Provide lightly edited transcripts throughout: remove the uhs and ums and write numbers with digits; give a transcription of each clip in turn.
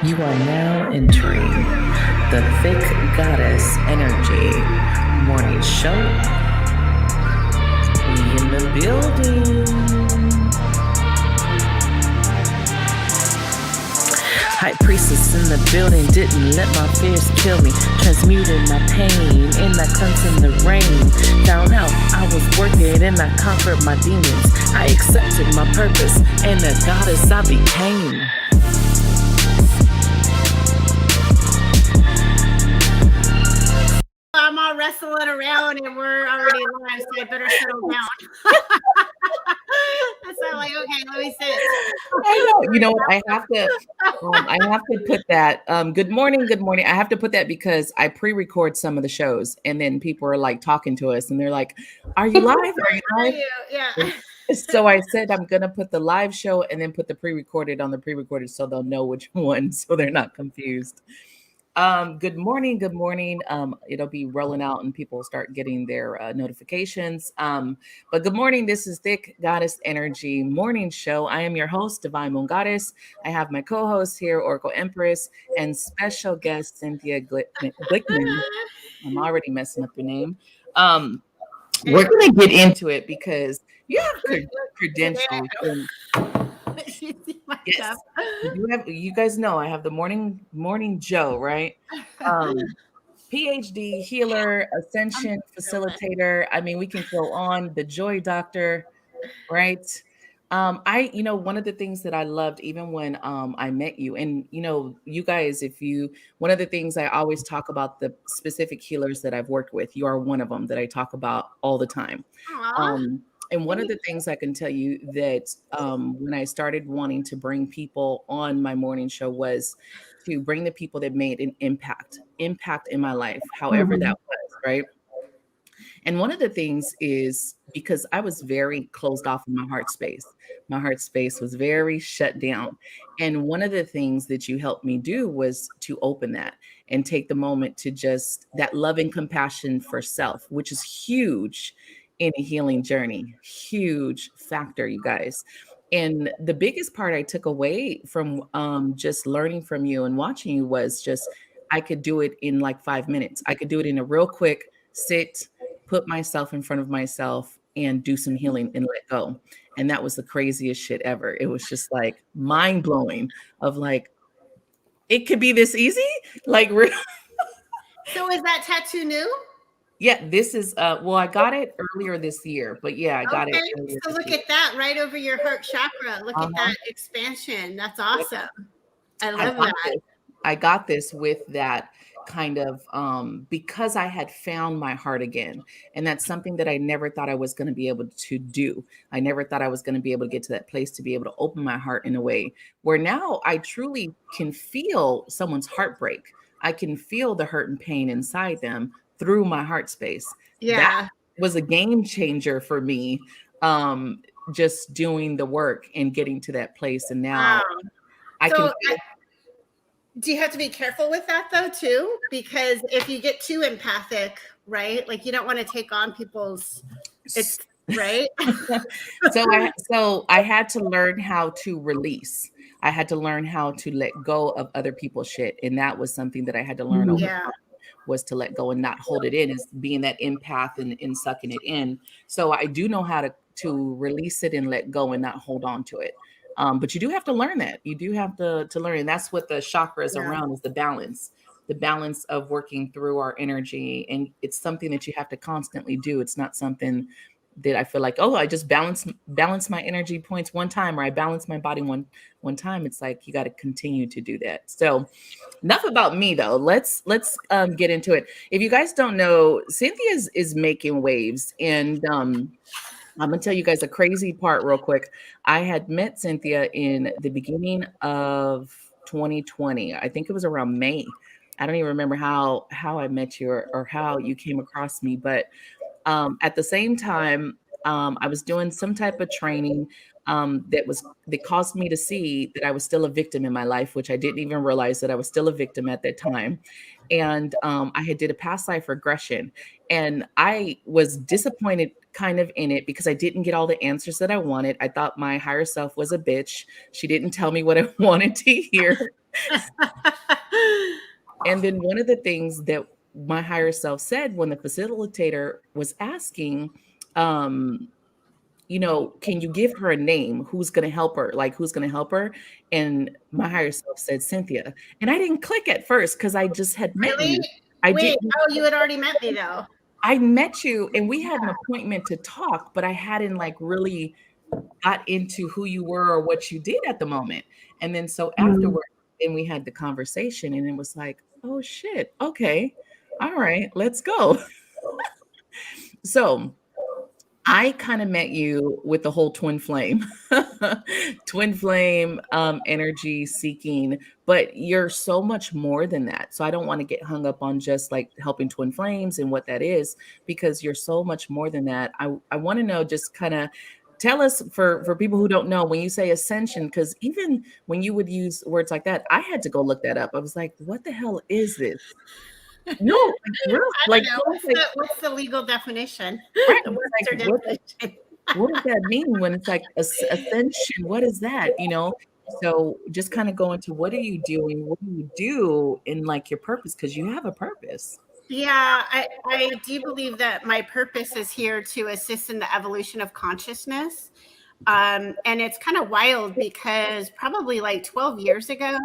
You are now entering the Thick Goddess Energy Morning Show. We in the building. High priestess in the building, didn't let my fears kill me. Transmuted my pain in that cleanse in the rain. Found out I was working and I conquered my demons. I accepted my purpose and the goddess I became. I'm all wrestling around and we're already live, so I better settle down. That's not like, okay, let me sit. I know. You know what? I have to put that. Good morning. Good morning. I have to put that because I pre-record some of the shows, and then people are like talking to us, and they're like, "Are you live? Are you live?" Yeah. So I said I'm gonna put the live show and then put the pre-recorded on the pre-recorded, so they'll know which one, so they're not confused. Good morning. Good morning. It'll be rolling out and people will start getting their notifications. But good morning. This is Thick Goddess Energy Morning Show. I am your host, Divine Moon Goddess. I have my co-host here, Oracle Empress, and special guest, Cynthia Glickman. I'm already messing up your name. We're going to get into it because you have credentials. Yes, you guys know I have the morning Joe, right? PhD healer, Ascension facilitator. I mean, we can go on, the joy doctor, right? One of the things that I loved even when I met you, and you guys, one of the things I always talk about, the specific healers that I've worked with, you are one of them that I talk about all the time. And one of the things I can tell you that when I started wanting to bring people on my morning show was to bring the people that made an impact in my life, however that was, right? And one of the things is because I was very closed off in my heart space. My heart space was very shut down. And one of the things that you helped me do was to open that and take the moment to just that love and compassion for self, which is huge in a healing journey. Huge factor, you guys. And the biggest part I took away from just learning from you and watching you was just I could do it in like 5 minutes. I could do it in a real quick sit, put myself in front of myself and do some healing and let go. And that was the craziest shit ever. It was just like mind blowing of like, it could be this easy. Like, so is that tattoo new? Yeah, this is, I got it earlier this year, but yeah, I got it. So look at that right over your heart chakra. Look at that expansion. That's awesome. I love that. I got this with that kind of because I had found my heart again. And that's something that I never thought I was going to be able to do. I never thought I was going to be able to get to that place to be able to open my heart in a way where now I truly can feel someone's heartbreak. I can feel the hurt and pain inside them through my heart space. Yeah. That was a game changer for me. Just doing the work and getting to that place. And now I can feel. Do you have to be careful with that though too? Because if you get too empathic, right? Like you don't want to take on people's, it's right. So I had to learn how to release. I had to learn how to let go of other people's shit. And that was something that I had to learn over time, was to let go and not hold it in, as being that empath and sucking it in. So I do know how to release it and let go and not hold on to it. But you do have to learn that. You do have to learn. And that's what the chakra is around, is the balance of working through our energy. And it's something that you have to constantly do. It's not something that I feel like, oh, I just balance my energy points one time, or I balance my body one time. It's like, you got to continue to do that. So enough about me though. Let's get into it. If you guys don't know, Cynthia is making waves, and I'm going to tell you guys a crazy part real quick. I had met Cynthia in the beginning of 2020. I think it was around May. I don't even remember how I met you or how you came across me. But at the same time, I was doing some type of training that caused me to see that I was still a victim in my life, which I didn't even realize that I was still a victim at that time. And I had did a past life regression, and I was disappointed kind of in it because I didn't get all the answers that I wanted. I thought my higher self was a bitch. She didn't tell me what I wanted to hear. And then one of the things that my higher self said when the facilitator was asking, um, can you give her a name? Who's going to help her? Like, who's going to help her? And my higher self said Cynthia. And I didn't click at first because I just had met Really? you. I Wait, didn't. oh, you had already met me though. I met you and we had an appointment to talk, but I hadn't like really got into who you were or what you did at the moment. And then so afterward, then we had the conversation and it was like, oh shit, okay. All right, let's go. So I kind of met you with the whole twin flame, twin flame energy seeking, but you're so much more than that. So I don't want to get hung up on just like helping twin flames and what that is, because you're so much more than that. I want to know, just kind of tell us for people who don't know, when you say ascension, because even when you would use words like that, I had to go look that up. I was like, what the hell is this? No, like, real, I like, don't know. What's the legal definition? right, The like, Webster definition. what does that mean when it's like ascension? What is that? So just kind of go into, what are you doing? What do you do in like your purpose? Because you have a purpose. Yeah, I do believe that my purpose is here to assist in the evolution of consciousness. And it's kind of wild because probably like 12 years ago,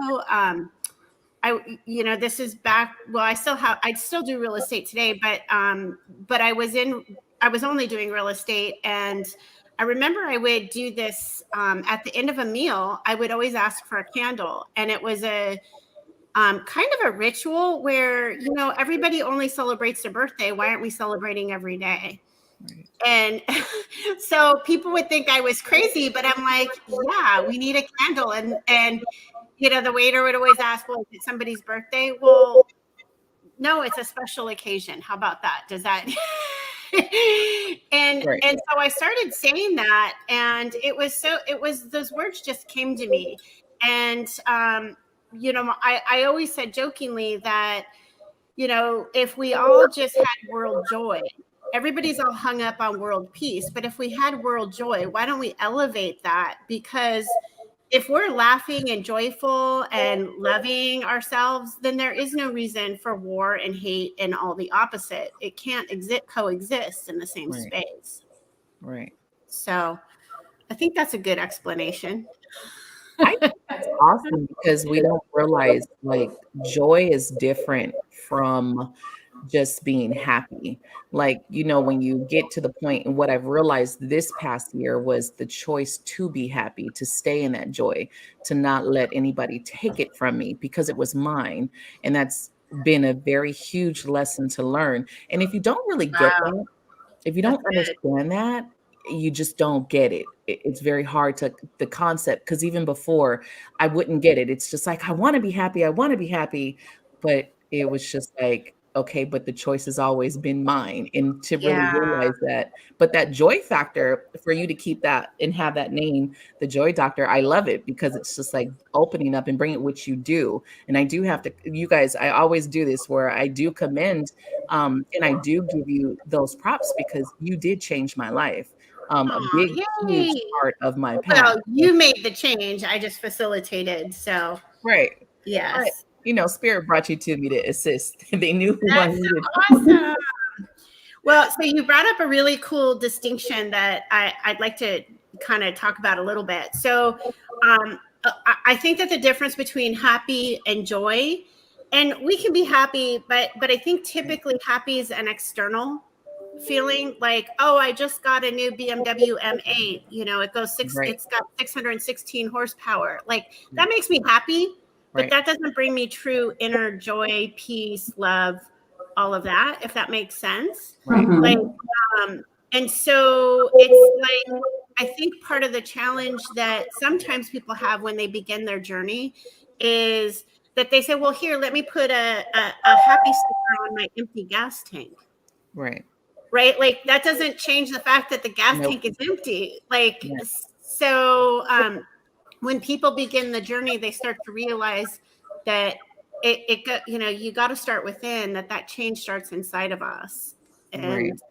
this is back. Well, I still do real estate today, but I was only doing real estate. And I remember I would do this, at the end of a meal, I would always ask for a candle. And it was kind of a ritual where, everybody only celebrates their birthday. Why aren't we celebrating every day? Right. And so people would think I was crazy, but I'm like, yeah, we need a candle. And the waiter would always ask, well, is it somebody's birthday? Well, no, it's a special occasion. How about that? Does that? and Right. and so I started saying that, and it was those words just came to me. And I always said jokingly that, if we all just had world joy, everybody's all hung up on world peace, but if we had world joy, why don't we elevate that? Because if we're laughing and joyful and loving ourselves, then there is no reason for war and hate and all the opposite. It can't coexist in the same space. Right. So I think that's a good explanation. I think that's awesome, because we don't realize like joy is different from just being happy. Like, when you get to the point, and what I've realized this past year was the choice to be happy, to stay in that joy, to not let anybody take it from me because it was mine. And that's been a very huge lesson to learn. And if you don't really get that, if you don't understand that, you just don't get it. It's very hard to the concept, because even before I wouldn't get it. It's just like, I want to be happy. I want to be happy. But it was just like, okay, but the choice has always been mine. And to really realize that, but that joy factor for you to keep that and have that name, the Joy Doctor, I love it, because it's just like opening up and bringing it, which you do. And I do have to, you guys, I always do this where I do commend, and I do give you those props, because you did change my life. A big, huge part of my path. Well, you made the change. I just facilitated. So, right. Yes. But, Spirit brought you to me to assist. They knew who I needed. Awesome. Well, so you brought up a really cool distinction that I'd like to kind of talk about a little bit. So I think that the difference between happy and joy, and we can be happy, but I think typically happy is an external feeling, like, oh, I just got a new BMW M8, it's got 616 horsepower. Like, that makes me happy, but that doesn't bring me true inner joy, peace, love, all of that, if that makes sense. Right. Like, and so it's like, I think part of the challenge that sometimes people have when they begin their journey is that they say, well, here, let me put a happy sticker on my empty gas tank. Right. Right? Like, that doesn't change the fact that the gas tank is empty. Like, so when people begin the journey, they start to realize that you got to start within, that change starts inside of us. And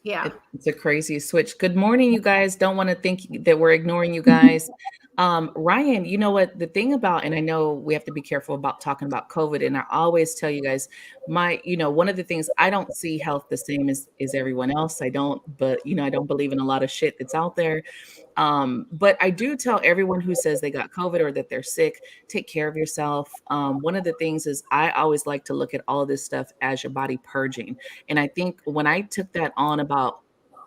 yeah, it's a crazy switch. Good morning, you guys. Don't want to think that we're ignoring you guys. Ryan, you know what? The thing about, and I know we have to be careful about talking about COVID, and I always tell you guys, one of the things, I don't see health the same as everyone else. I don't, but I don't believe in a lot of shit that's out there. But I do tell everyone who says they got COVID or that they're sick, take care of yourself. One of the things is I always like to look at all of this stuff as your body purging. And I think when I took that on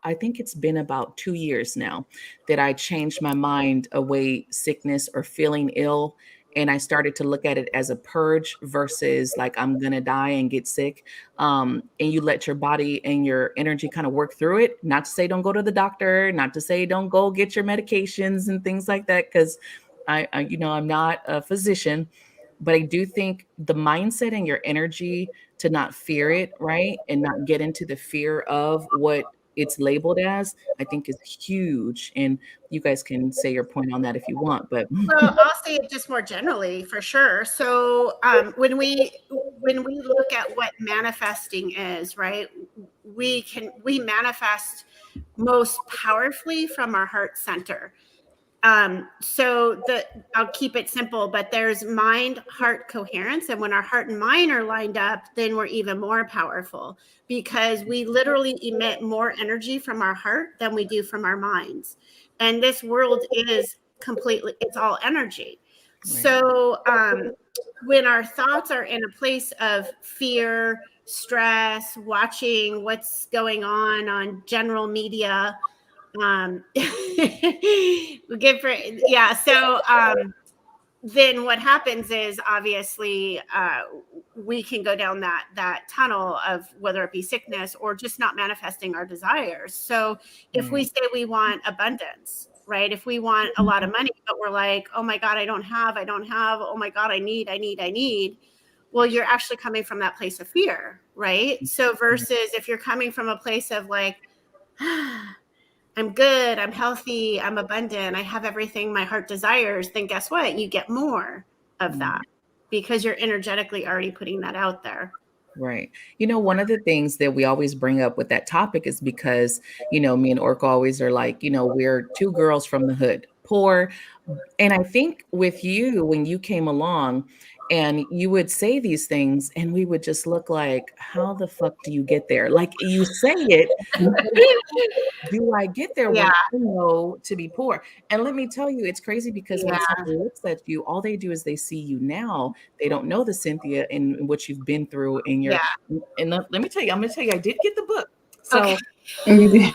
I think it's been about 2 years now that I changed my mind away sickness or feeling ill. And I started to look at it as a purge versus like I'm gonna die and get sick. And you let your body and your energy kind of work through it. Not to say don't go to the doctor, not to say don't go get your medications and things like that, because I'm not a physician, but I do think the mindset and your energy to not fear it, right? And not get into the fear of what it's labeled as, I think is huge. And you guys can say your point on that if you want, but Well, I'll say it just more generally for sure. So when we look at what manifesting is, right? We manifest most powerfully from our heart center. So I'll keep it simple, but there's mind heart coherence. And when our heart and mind are lined up, then we're even more powerful because we literally emit more energy from our heart than we do from our minds. And this world is it's all energy. right. So when our thoughts are in a place of fear, stress, watching what's going on general media, good for yeah. So then what happens is obviously we can go down that tunnel of whether it be sickness or just not manifesting our desires. So if we say we want abundance, right? If we want a lot of money, but we're like, oh my God, I don't have, oh my God, I need. Well, you're actually coming from that place of fear, right? So versus if you're coming from a place of like, I'm good, I'm healthy, I'm abundant, I have everything my heart desires, then guess what? You get more of that because you're energetically already putting that out there. Right. One of the things that we always bring up with that topic is because, me and Orca always are like, we're two girls from the hood, poor. And I think with you, when you came along and you would say these things, and we would just look like, how the fuck do you get there? Like you say it, do I get there when I know to be poor? And let me tell you, it's crazy because when someone looks at you, all they do is they see you now. They don't know the Cynthia and what you've been through in your. And let me tell you, I'm going to tell you, I did get the book. So. Okay.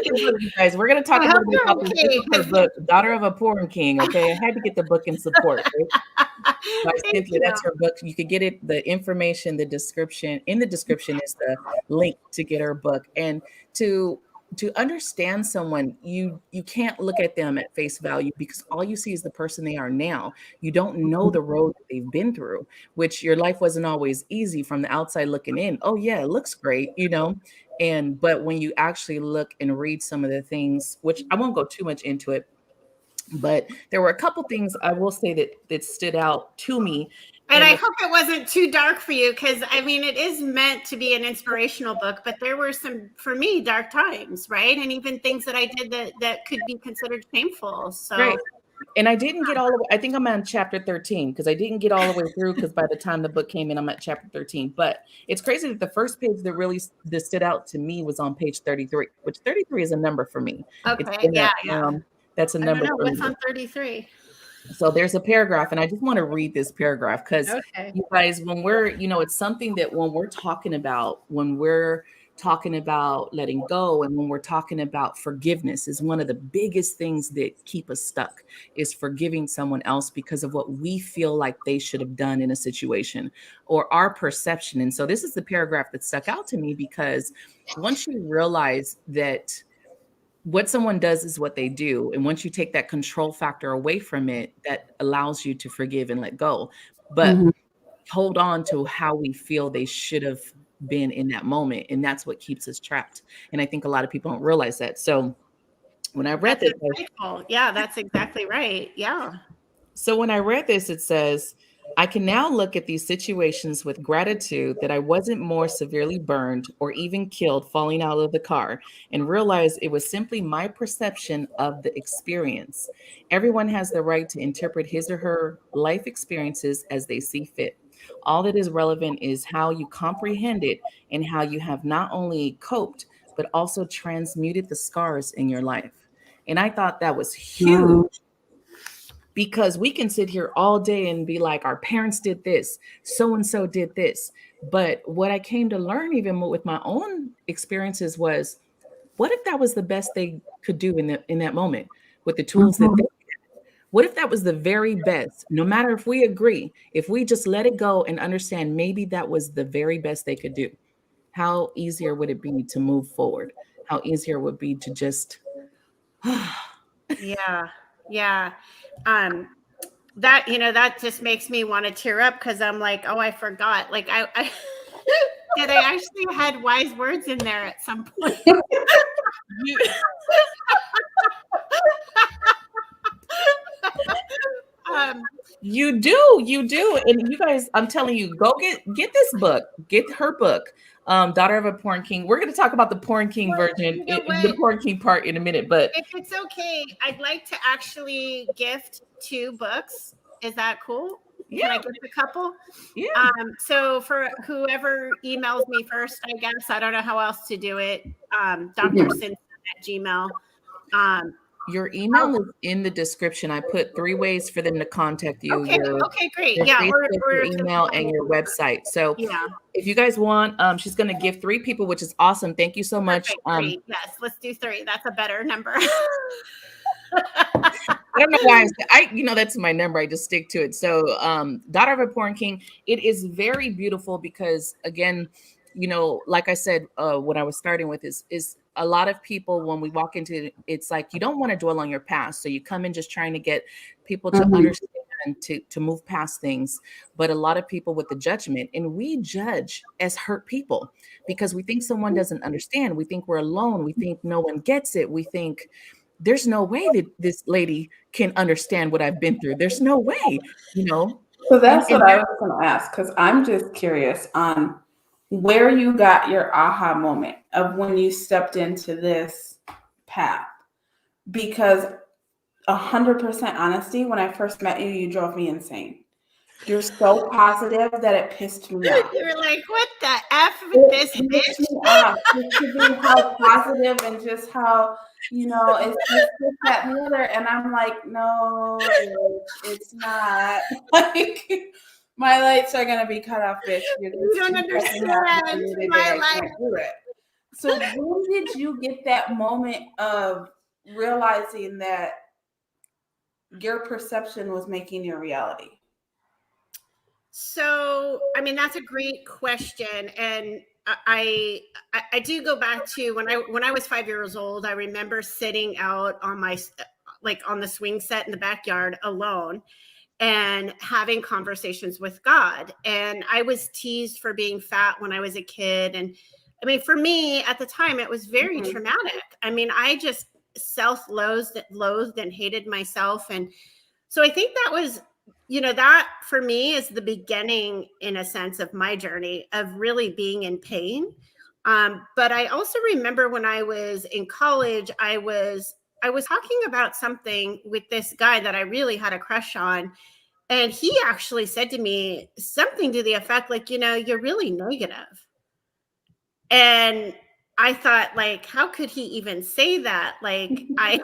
You guys, we're going to talk a little bit about this book, Daughter of a Poor King. Okay, I had to get the book in support. Right? By Cynthia, that's her book. You could get it. The information, the description in the description is the link to get her book. And to understand someone, you can't look at them at face value because all you see is the person they are now. You don't know the road that they've been through, which your life wasn't always easy from the outside looking in. Oh yeah, it looks great, but when you actually look and read some of the things, which I won't go too much into it, but there were a couple things I will say that stood out to me. And I hope it wasn't too dark for you, because I mean, it is meant to be an inspirational book, but there were some, for me, dark times, right? And even things that I did that could be considered shameful. So. Right. And I didn't get all of it. I think I'm on chapter 13 because I didn't get all the way through because by the time the book came in, I'm at chapter 13. But it's crazy that the first page that stood out to me was on page 33, which 33 is a number for me. Okay. Yeah. That's a number for me. What's on 33? So there's a paragraph, and I just want to read this paragraph because you guys, when we're, it's something that when we're talking about letting go, and when we're talking about forgiveness, is one of the biggest things that keep us stuck is forgiving someone else because of what we feel like they should have done in a situation or our perception. And so this is the paragraph that stuck out to me because once you realize that what someone does is what they do, and once you take that control factor away from it, that allows you to forgive and let go. But hold on to how we feel they should have been in that moment. And that's what keeps us trapped. And I think a lot of people don't realize that. So when I read this, yeah, that's exactly right. Yeah. So when I read this, it says, I can now look at these situations with gratitude that I wasn't more severely burned or even killed falling out of the car, and realize it was simply my perception of the experience. Everyone has the right to interpret his or her life experiences as they see fit. All that is relevant is how you comprehend it and how you have not only coped, but also transmuted the scars in your life. And I thought that was huge, Mm. because we can sit here all day and be like, our parents did this, so and so did this. But what I came to learn, even more with my own experiences, was what if that was the best they could do in that moment with the tools that Mhm. they, what if that was the very best? No matter if we agree, if we just let it go and understand maybe that was the very best they could do, how easier would it be to move forward? How easier would it be to just Yeah. Yeah. Um, that, that just makes me want to tear up because I'm like, oh, I forgot. Like I that I actually had wise words in there at some point. you, um, you do. And you guys, I'm telling you, go get this book, get her book, Daughter of a Porn King. We're going to talk about the Porn King well, version, you know the what? Porn King part in a minute, but If it's okay, I'd like to actually gift 2 books. Is that cool? yeah, Can I gift a couple? yeah. So for whoever emails me first, I guess, I don't know how else to do it. Dr. Mhm. Cynthia at Gmail. Um, Your oh, email is in the description. I put 3 ways for them to contact you: okay. your Okay, great. your Yeah. Facebook, Or your if email, and your website. So yeah. if you guys want, she's going to give 3 people, which is awesome. Thank you so much. Perfect. 3. Yes. Let's do 3. That's a better number. I don't know why that's my number. I just stick to it. So, Daughter of a Porn King, it is very beautiful because, again, like I said, what I was starting with is a lot of people, when we walk into it, it's like you don't want to dwell on your past. So you come in just trying to get people to Mhm. understand, to move past things. But a lot of people with the judgment, and we judge as hurt people because we think someone doesn't understand. We think we're alone. We think no one gets it. We think there's no way that this lady can understand what I've been through. There's no way, you know. So And that's and what I was going to ask, because I'm just curious on where you got your aha moment of when you stepped into this path. Because 100% honesty, when I first met you, you drove me insane. You're so positive that it pissed me off. You were like, what the F with It this pissed me bitch? off just to be how positive and just how, it's just this, that, and the other. And I'm like, no, bitch, it's not. Like, my lights are going to be cut off, bitch. You're You just don't too fucking happy for understand me today. my I life. can't do it. So when did you get that moment of realizing that your perception was making your reality? So, I mean, that's a great question, and I do go back to when I was 5 years old. I remember sitting out on my like on the swing set in the backyard alone and having conversations with God. And I was teased for being fat when I was a kid, and I mean, for me at the time, it was very Mhm. traumatic. I mean, I just loathed and hated myself, and so I think that was, that for me is the beginning, in a sense, of my journey of really being in pain. But I also remember when I was in college, I was talking about something with this guy that I really had a crush on. And he actually said to me something to the effect, like, you're really negative. And I thought, like, how could he even say that? Like, right,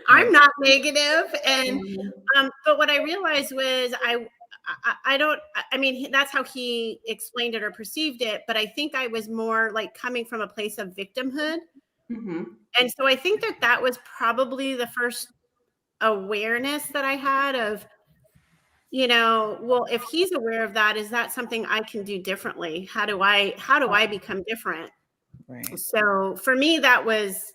I'm right, not negative. And Mhm. but what I realized was I don't, I mean, that's how he explained it or perceived it, but I think I was more like coming from a place of victimhood. Mhm. And so I think that was probably the first awareness that I had of, well, if he's aware of that, is that something I can do differently? How do I become different? right. So for me, that was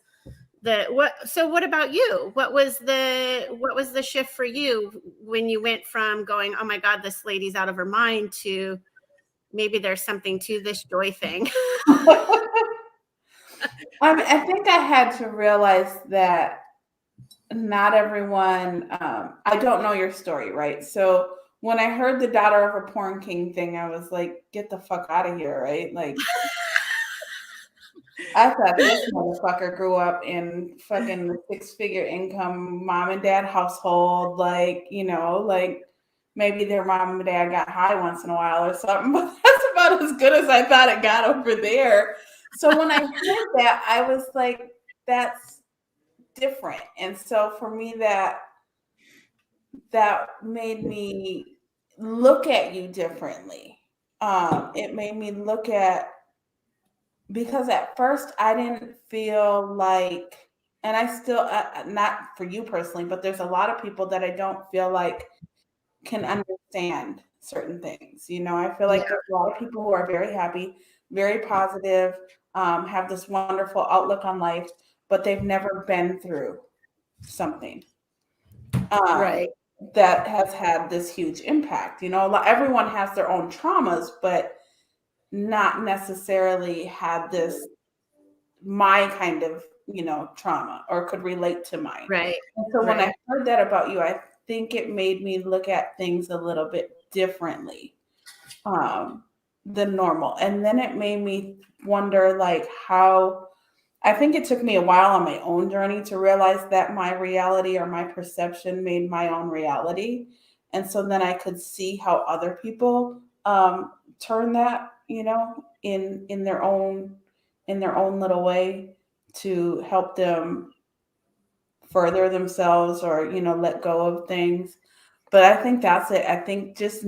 what about you? What was the shift for you when you went from going, oh my God, this lady's out of her mind, to maybe there's something to this joy thing? I think I had to realize that not everyone, I don't know your story, right? So when I heard the daughter of a porn king thing, I was like, get the fuck out of here, right? Like, I thought this motherfucker grew up in fucking the 6-figure income mom and dad household, like, like maybe their mom and dad got high once in a while or something, but that's about as good as I thought it got over there. So when I heard that, I was like, that's different. And so for me, that made me look at you differently. It made me look at, because at first I didn't feel like, and I still, not for you personally, but there's a lot of people that I don't feel like can understand certain things. I feel like there's a lot of people who are very happy, very positive, have this wonderful outlook on life, but they've never been through something Right. that has had this huge impact. Everyone has their own traumas, but not necessarily had this, my kind of, trauma, or could relate to mine. Right. And so when I heard that about you, I think it made me look at things a little bit differently than normal. And then it made me wonder, like, how, I think it took me a while on my own journey to realize that my reality, or my perception, made my own reality. And so then I could see how other people turn that, in their own little way, to help them further themselves, or let go of things. But I think that's it. I think just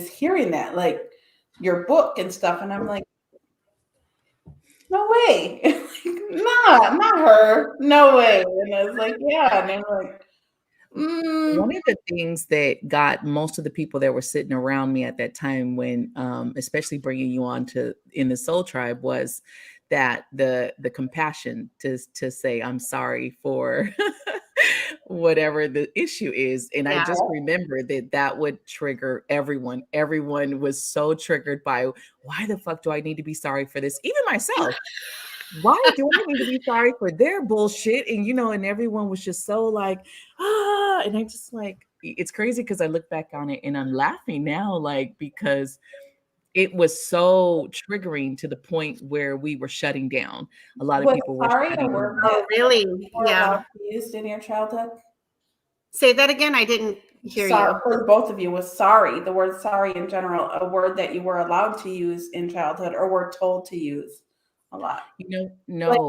hearing that, like, your book and stuff, and I'm like, no way. Like, not her, no way. And I was like, yeah. And I'm like, One of the things that got most of the people that were sitting around me at that time, when especially bringing you on to in the Soul Tribe, was that the compassion to say I'm sorry for whatever the issue is. And I just remember that would trigger everyone. Everyone was so triggered by, why the fuck do I need to be sorry for this? Even myself. Why do I need to be sorry for their bullshit? And and everyone was just so like, and I just, like, it's crazy because I look back on it and I'm laughing now, like, because it was so triggering to the point where we were shutting down. A lot of people were sorry a shutting word down. that Really? were Yeah. allowed to be used in your childhood? Say that again. I didn't hear Sorry, you. for both of you, was sorry, the word sorry in general, a word that you were allowed to use in childhood, or were told to use a lot? No, Like,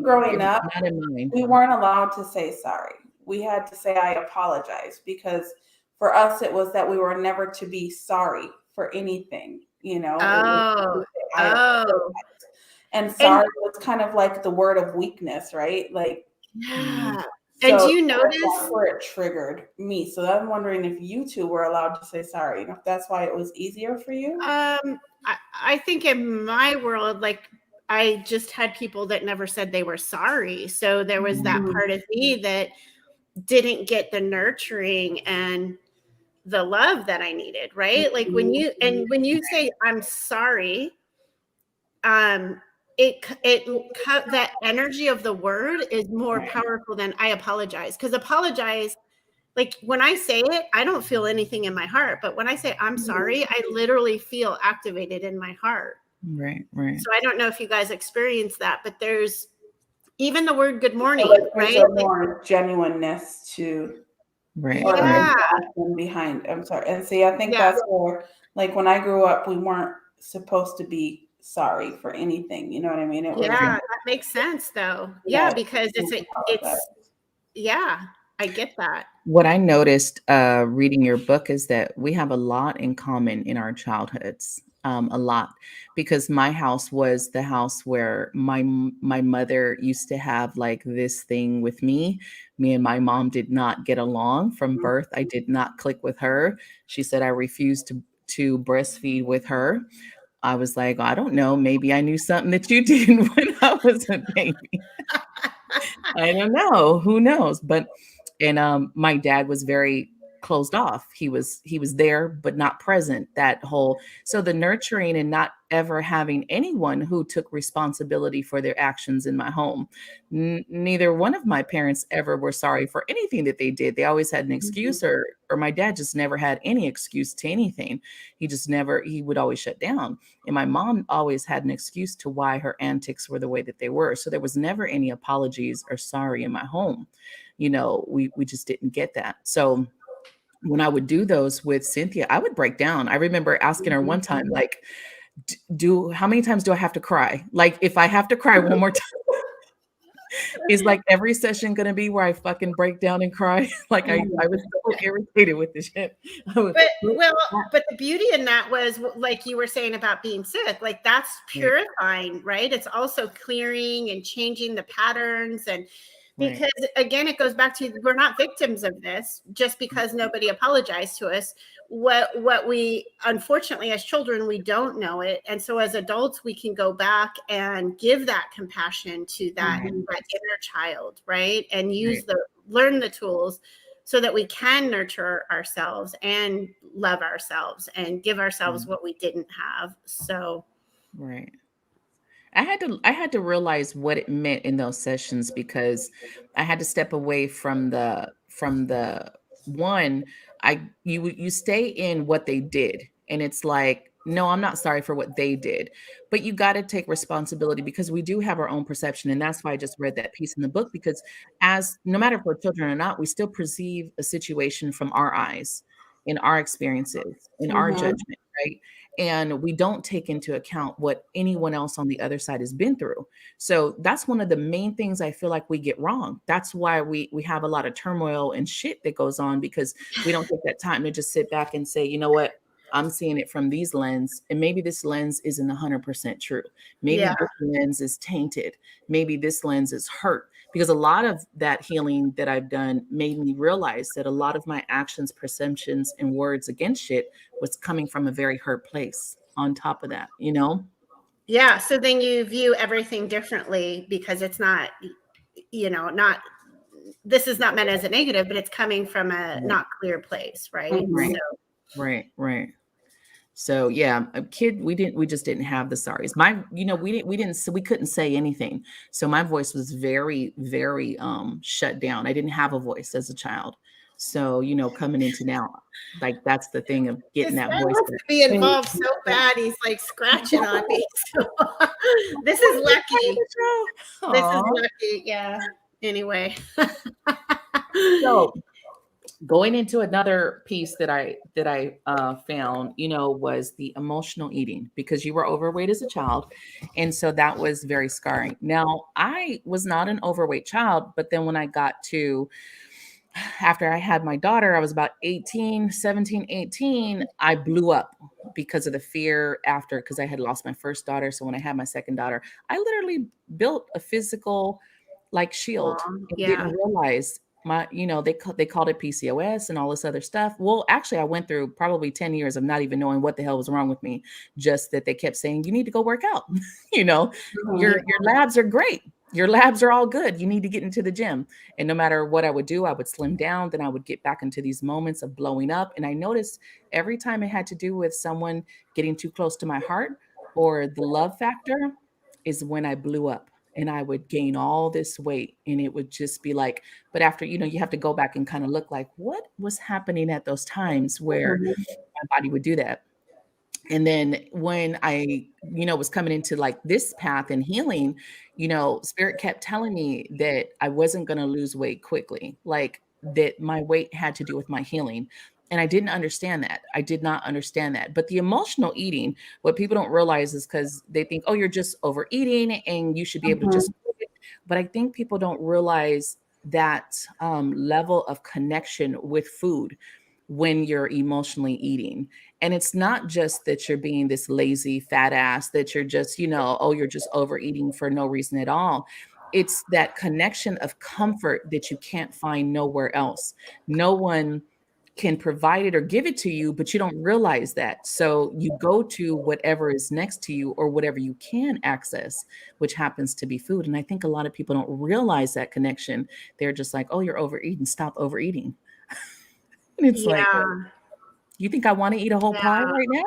growing up, not in mine. we weren't allowed to say sorry. We had to say, I apologize, because for us, it was that we were never to be sorry for anything, Oh. And sorry was kind of like the word of weakness, right? Like, Yeah. so And do you notice that's where it triggered me? So I'm wondering if you two were allowed to say sorry, and if that's why it was easier for you. I think in my world, like, I just had people that never said they were sorry. So there was that part of me that didn't get the nurturing and the love that I needed, right? Like, when you say I'm sorry, that energy of the word is more powerful than I apologize. Because apologize, like, when I say it, I don't feel anything in my heart. But when I say I'm sorry, I literally feel activated in my heart. Right. So I don't know if you guys experience that, but there's even the word good morning, There's right? a more genuineness to, Right. or Yeah. behind. I'm sorry. And see, I think that's where, like, when I grew up, we weren't supposed to be sorry for anything. You know what I mean? It was, That makes sense, though. Yeah, because I get that. What I noticed reading your book is that we have a lot in common in our childhoods. A lot, because my house was the house where my mother used to have, like, this thing with me. Me and my mom did not get along from birth. I did not click with her. She said I refused to breastfeed with her. I was like, I don't know, maybe I knew something that you didn't when I was a baby. I don't know. Who knows? And my dad was very closed off. He was there but not present. That whole, so the nurturing and not ever having anyone who took responsibility for their actions in my home. Neither one of my parents ever were sorry for anything that they did. They always had an excuse, or my dad just never had any excuse to anything. He would always shut down. And my mom always had an excuse to why her antics were the way that they were. So there was never any apologies or sorry in my home. We just didn't get that. So when I would do those with Cynthia, I would break down. I remember asking her one time, like, how many times do I have to cry? Like, if I have to cry one more time, is like every session going to be where I fucking break down and cry? Like, I was so irritated with this shit. But the beauty in that was, like you were saying about being sick, like that's purifying, right? It's also clearing and changing the patterns. And because again, it goes back to, we're not victims of this just because nobody apologized to us. What we, unfortunately, as children, we don't know it. And so as adults, we can go back and give that compassion to that inner child, right? And learn the tools so that we can nurture ourselves and love ourselves and give ourselves what we didn't have. So, right. I had to realize what it meant in those sessions, because I had to step away from the one. You stay in what they did, and it's like, no, I'm not sorry for what they did, but you got to take responsibility, because we do have our own perception. And that's why I just read that piece in the book, because no matter if we're children or not, we still perceive a situation from our eyes, in our experiences, in our judgment, right? And we don't take into account what anyone else on the other side has been through. So that's one of the main things I feel like we get wrong. That's why we have a lot of turmoil and shit that goes on, because we don't take that time to just sit back and say, you know what? I'm seeing it from these lens, and maybe this lens isn't 100% true. Maybe this lens is tainted. Maybe this lens is hurt. Because a lot of that healing that I've done made me realize that a lot of my actions, perceptions, and words against shit was coming from a very hurt place on top of that, Yeah. So then you view everything differently, because it's not, this is not meant as a negative, but it's coming from a not clear place. Right. Right. So. Right. So yeah, a kid, we just didn't have the sorries. We couldn't say anything. So my voice was very, very shut down. I didn't have a voice as a child. So, coming into now, like that's the thing of getting that voice. To be involved so bad, he's like scratching on me. So, this is lucky. This is lucky. Yeah. Anyway. So going into another piece that I found, was the emotional eating, because you were overweight as a child. And so that was very scarring. Now, I was not an overweight child, but then when I got to, after I had my daughter, I was about 17, 18, I blew up because of the fear because I had lost my first daughter. So when I had my second daughter, I literally built a physical shield. Didn't realize they called it PCOS and all this other stuff. Well, actually, I went through probably 10 years of not even knowing what the hell was wrong with me. Just that they kept saying, you need to go work out. Your labs are great. Your labs are all good. You need to get into the gym. And no matter what I would do, I would slim down. Then I would get back into these moments of blowing up. And I noticed every time it had to do with someone getting too close to my heart or the love factor is when I blew up. And I would gain all this weight, and it would just be like, but after, you have to go back and kind of look like what was happening at those times where my body would do that. And then when I, was coming into like this path and healing, Spirit kept telling me that I wasn't going to lose weight quickly, like that my weight had to do with my healing. And I didn't understand that. I did not understand that. But the emotional eating, what people don't realize is because they think, oh, you're just overeating and you should be able to just quit it. But I think people don't realize that level of connection with food when you're emotionally eating. And it's not just that you're being this lazy fat ass, that you're just, you're just overeating for no reason at all. It's that connection of comfort that you can't find nowhere else. No one can provide it or give it to you, but you don't realize that. So you go to whatever is next to you or whatever you can access, which happens to be food. And I think a lot of people don't realize that connection. They're just like, oh, you're overeating. Stop overeating. And it's like, Yeah. you think I want to eat a whole pie right now?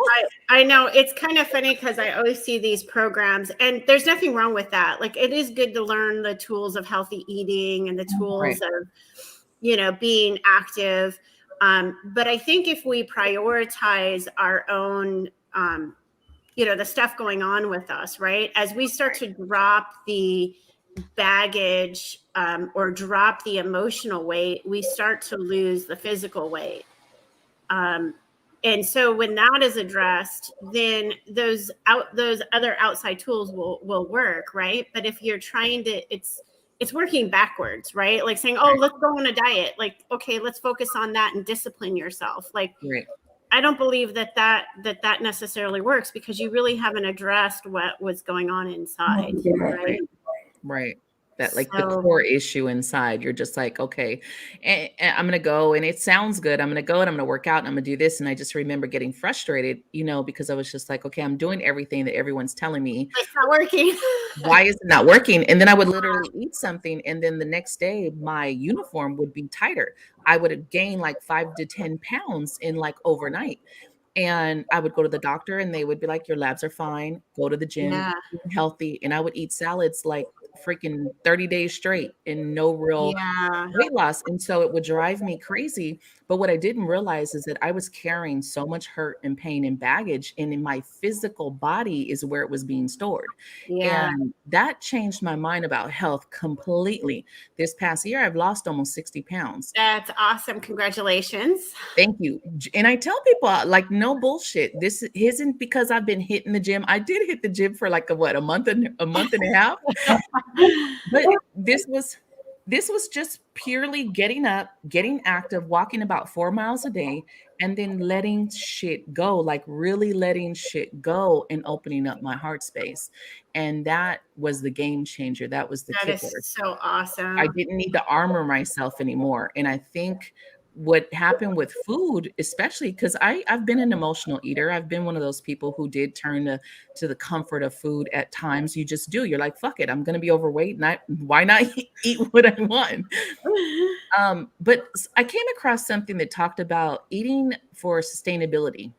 I know. It's kind of funny because I always see these programs, and there's nothing wrong with that. Like, it is good to learn the tools of healthy eating and the tools of, being active. But I think if we prioritize our own, the stuff going on with us, right? As we start to drop the baggage or drop the emotional weight, we start to lose the physical weight. And so when that is addressed, then those other outside tools will work, right? But if you're trying to, it's working backwards, right? Like saying, oh, let's go on a diet. Like, okay, let's focus on that and discipline yourself. Like, I don't believe that necessarily works, because you really haven't addressed what was going on inside, right? Right. That, like, the core issue inside, you're just like, okay, and I'm going to go, and it sounds good. I'm going to go and I'm going to work out and I'm going to do this. And I just remember getting frustrated, because I was just like, okay, I'm doing everything that everyone's telling me. It's not working. Why is it not working? And then I would literally eat something, and then the next day my uniform would be tighter. I would have gained like 5 to 10 pounds in like overnight. And I would go to the doctor and they would be like, your labs are fine. Go to the gym, eat healthy. And I would eat salads like freaking 30 days straight and no real weight loss. And so it would drive me crazy. But what I didn't realize is that I was carrying so much hurt and pain and baggage, and in my physical body is where it was being stored. And that changed my mind about health completely. This past year, I've lost almost 60 pounds. That's awesome. Congratulations. Thank you. And I tell people, like, no bullshit. This isn't because I've been hitting the gym. I did hit the gym for like a month and a half. But this was just purely getting up, getting active, walking about 4 miles a day, and then letting shit go, like really letting shit go and opening up my heart space. And that was the game changer. That was the kicker. That is so awesome. I didn't need to armor myself anymore. And I think what happened with food, especially because I've been an emotional eater. I've been one of those people who did turn to the comfort of food at times. You just do. You're like, fuck it. I'm going to be overweight. Why not eat what I want? But I came across something that talked about eating for sustainability.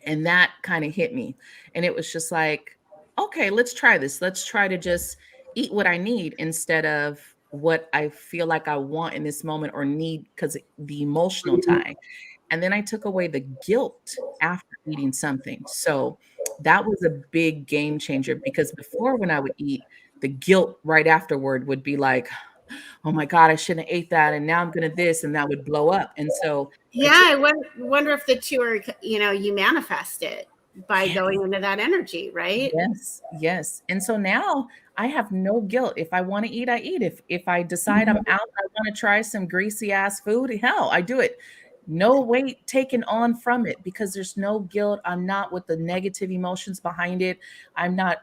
And that kind of hit me. And it was just like, okay, let's try this. Let's try to just eat what I need instead of what I feel like I want in this moment or need, because the emotional tie. And then I took away the guilt after eating something. So that was a big game changer, because before, when I would eat, the guilt right afterward would be like, oh my God, I shouldn't have ate that. And now I'm going to this, and that would blow up. And so, I wonder if the two are, you manifest it by going into that energy, right? Yes. And so now I have no guilt. If I want to eat, I eat. If I decide I'm out, I want to try some greasy ass food, hell, I do it. No weight taken on from it, because there's no guilt. I'm not with the negative emotions behind it. I'm not,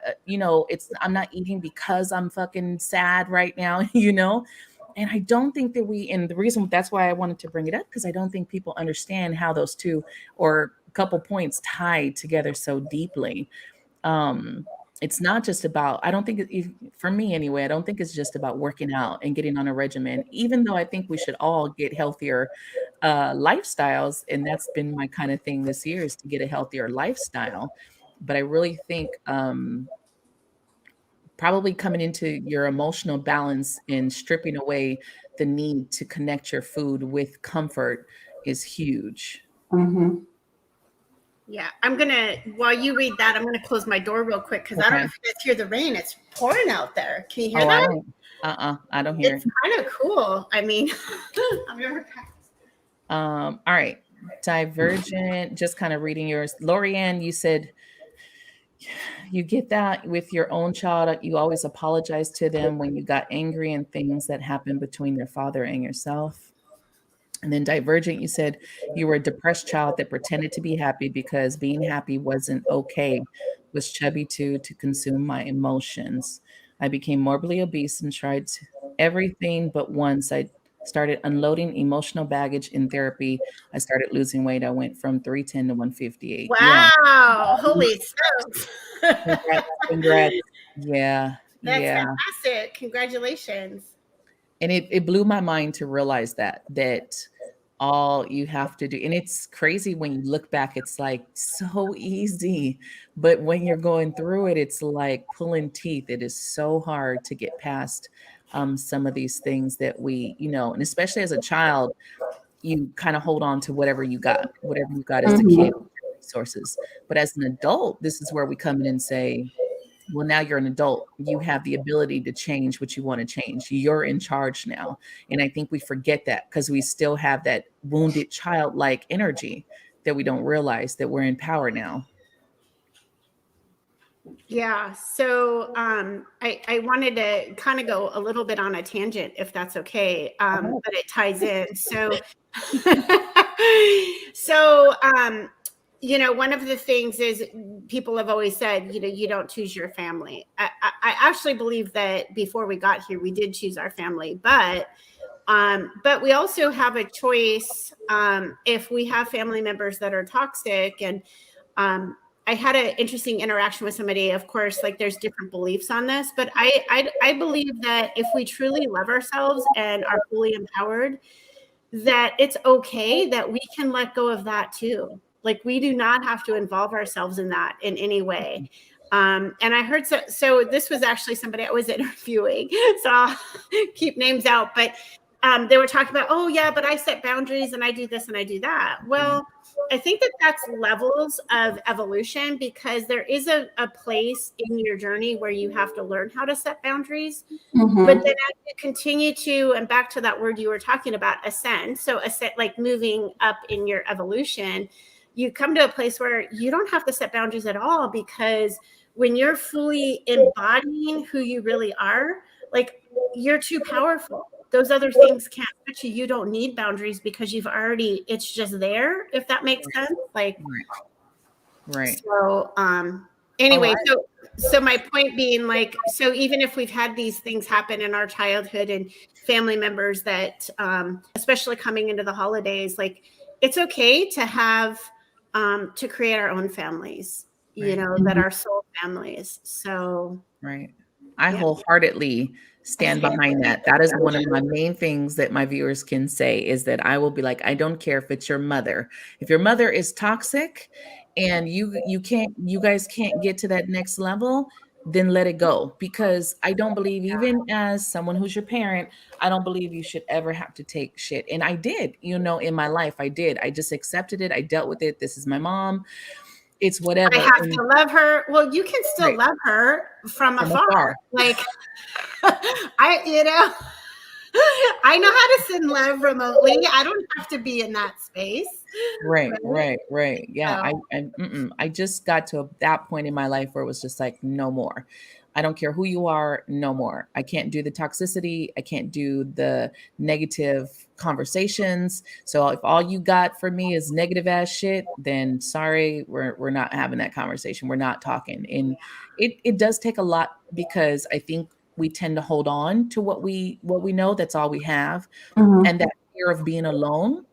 I'm not eating because I'm fucking sad right now, And I don't think that and the reason that's why I wanted to bring it up, because I don't think people understand how those two or a couple points tie together so deeply. It's not just about, I don't think, for me anyway, I don't think it's just about working out and getting on a regimen, even though I think we should all get healthier lifestyles. And that's been my kind of thing this year, is to get a healthier lifestyle. But I really think probably coming into your emotional balance and stripping away the need to connect your food with comfort is huge. Mm-hmm. Yeah, while you read that, I'm going to close my door real quick, because I don't know if you guys hear the rain. It's pouring out there. Can you hear that? I don't hear it. It's kind of cool. I mean, I've never practiced. All right. Divergent, just kind of reading yours. Lorianne, you said you get that with your own child. You always apologize to them when you got angry and things that happened between their father and yourself. And then Divergent, you said you were a depressed child that pretended to be happy because being happy wasn't okay. Was chubby to consume my emotions. I became morbidly obese and tried everything, but once I started unloading emotional baggage in therapy, I started losing weight. I went from 310 to 158. Wow. Yeah. Holy smokes. Congrats. Yeah. That's fantastic. Congratulations. And it blew my mind to realize that all you have to do. And it's crazy when you look back, it's like so easy. But when you're going through it, it's like pulling teeth. It is so hard to get past some of these things that we, and especially as a child, you kind of hold on to whatever you got as a kid, Mhm. resources. But as an adult, this is where we come in and say, well, now you're an adult. You have the ability to change what you want to change. You're in charge now. And I think we forget that because we still have that wounded childlike energy that we don't realize that we're in power now. Yeah. So I wanted to kind of go a little bit on a tangent, if that's okay, but it ties in. So, so one of the things is people have always said, you don't choose your family. I actually believe that before we got here, we did choose our family, but we also have a choice if we have family members that are toxic. And I had an interesting interaction with somebody. Of course, like there's different beliefs on this, but I believe that if we truly love ourselves and are fully empowered, that it's okay that we can let go of that too. Like we do not have to involve ourselves in that in any way. And I heard so this was actually somebody I was interviewing, so I'll keep names out, but they were talking about, oh yeah, but I set boundaries and I do this and I do that. Well, I think that that's levels of evolution, because there is a place in your journey where you have to learn how to set boundaries. Mhm. But then as you continue to, and back to that word you were talking about, ascend, so ascend, like moving up in your evolution, you come to a place where you don't have to set boundaries at all, because when you're fully embodying who you really are, like you're too powerful. Those other things can't touch you. You don't need boundaries because it's just there, if that makes sense. Like, Right. so, anyway, so my point being, like, so even if we've had these things happen in our childhood and family members that, especially coming into the holidays, like it's okay to have, to create our own families, that are soul families. So, Right. I yeah. wholeheartedly stand behind that. That is one of my main things that my viewers can say, is that I will be like, I don't care if it's your mother. If your mother is toxic and you guys can't get to that next level, then let it go. Because I don't believe, even as someone who's your parent, I don't believe you should ever have to take shit. And I did, in my life, I did. I just accepted it. I dealt with it. This is my mom. It's whatever. I have to love her. Well, you can still Right. love her from afar. afar. Like, I know how to send love remotely. I don't have to be in that space. Right. Yeah, So, I just got to that point in my life where it was just like, no more. I don't care who you are, no more. I can't do the toxicity. I can't do the negative conversations. So if all you got for me is negative ass shit, then sorry, we're not having that conversation. We're not talking. And it does take a lot, because I think we tend to hold on to what we know. That's all we have. Mhm. And that fear of being alone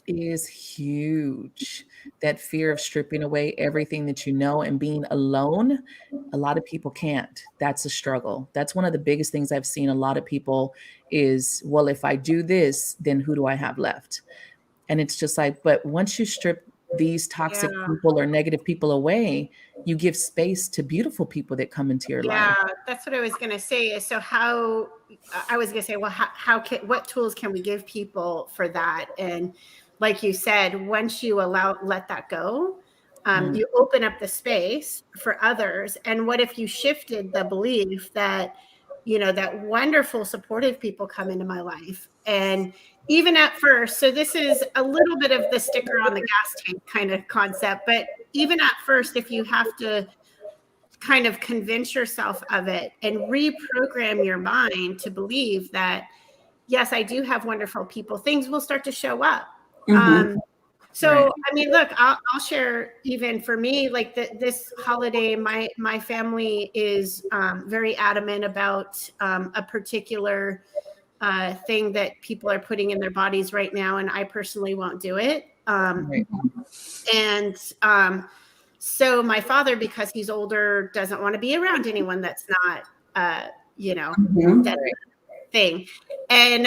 is huge. That fear of stripping away everything that you know and being alone, a lot of people can't. That's a struggle. That's one of the biggest things I've seen a lot of people is, well, if I do this, then who do I have left? And it's just like, but once you strip these toxic yeah. people or negative people away, you give space to beautiful people that come into your life. Yeah, that's what I was going to say. So I was going to say, well, what tools can we give people for that? And like you said, once you let that go, you open up the space for others. And what if you shifted the belief that, that wonderful supportive people come into my life? And even at first, so this is a little bit of the sticker on the gas tank kind of concept, but even at first, if you have to kind of convince yourself of it and reprogram your mind to believe that, yes, I do have wonderful people, things will start to show up. Mhm. So, I mean, look, I'll share, even for me, like this holiday, my family is very adamant about a particular thing that people are putting in their bodies right now, and I personally won't do it. And so my father, because he's older, doesn't want to be around anyone that's not, Mhm. that thing. And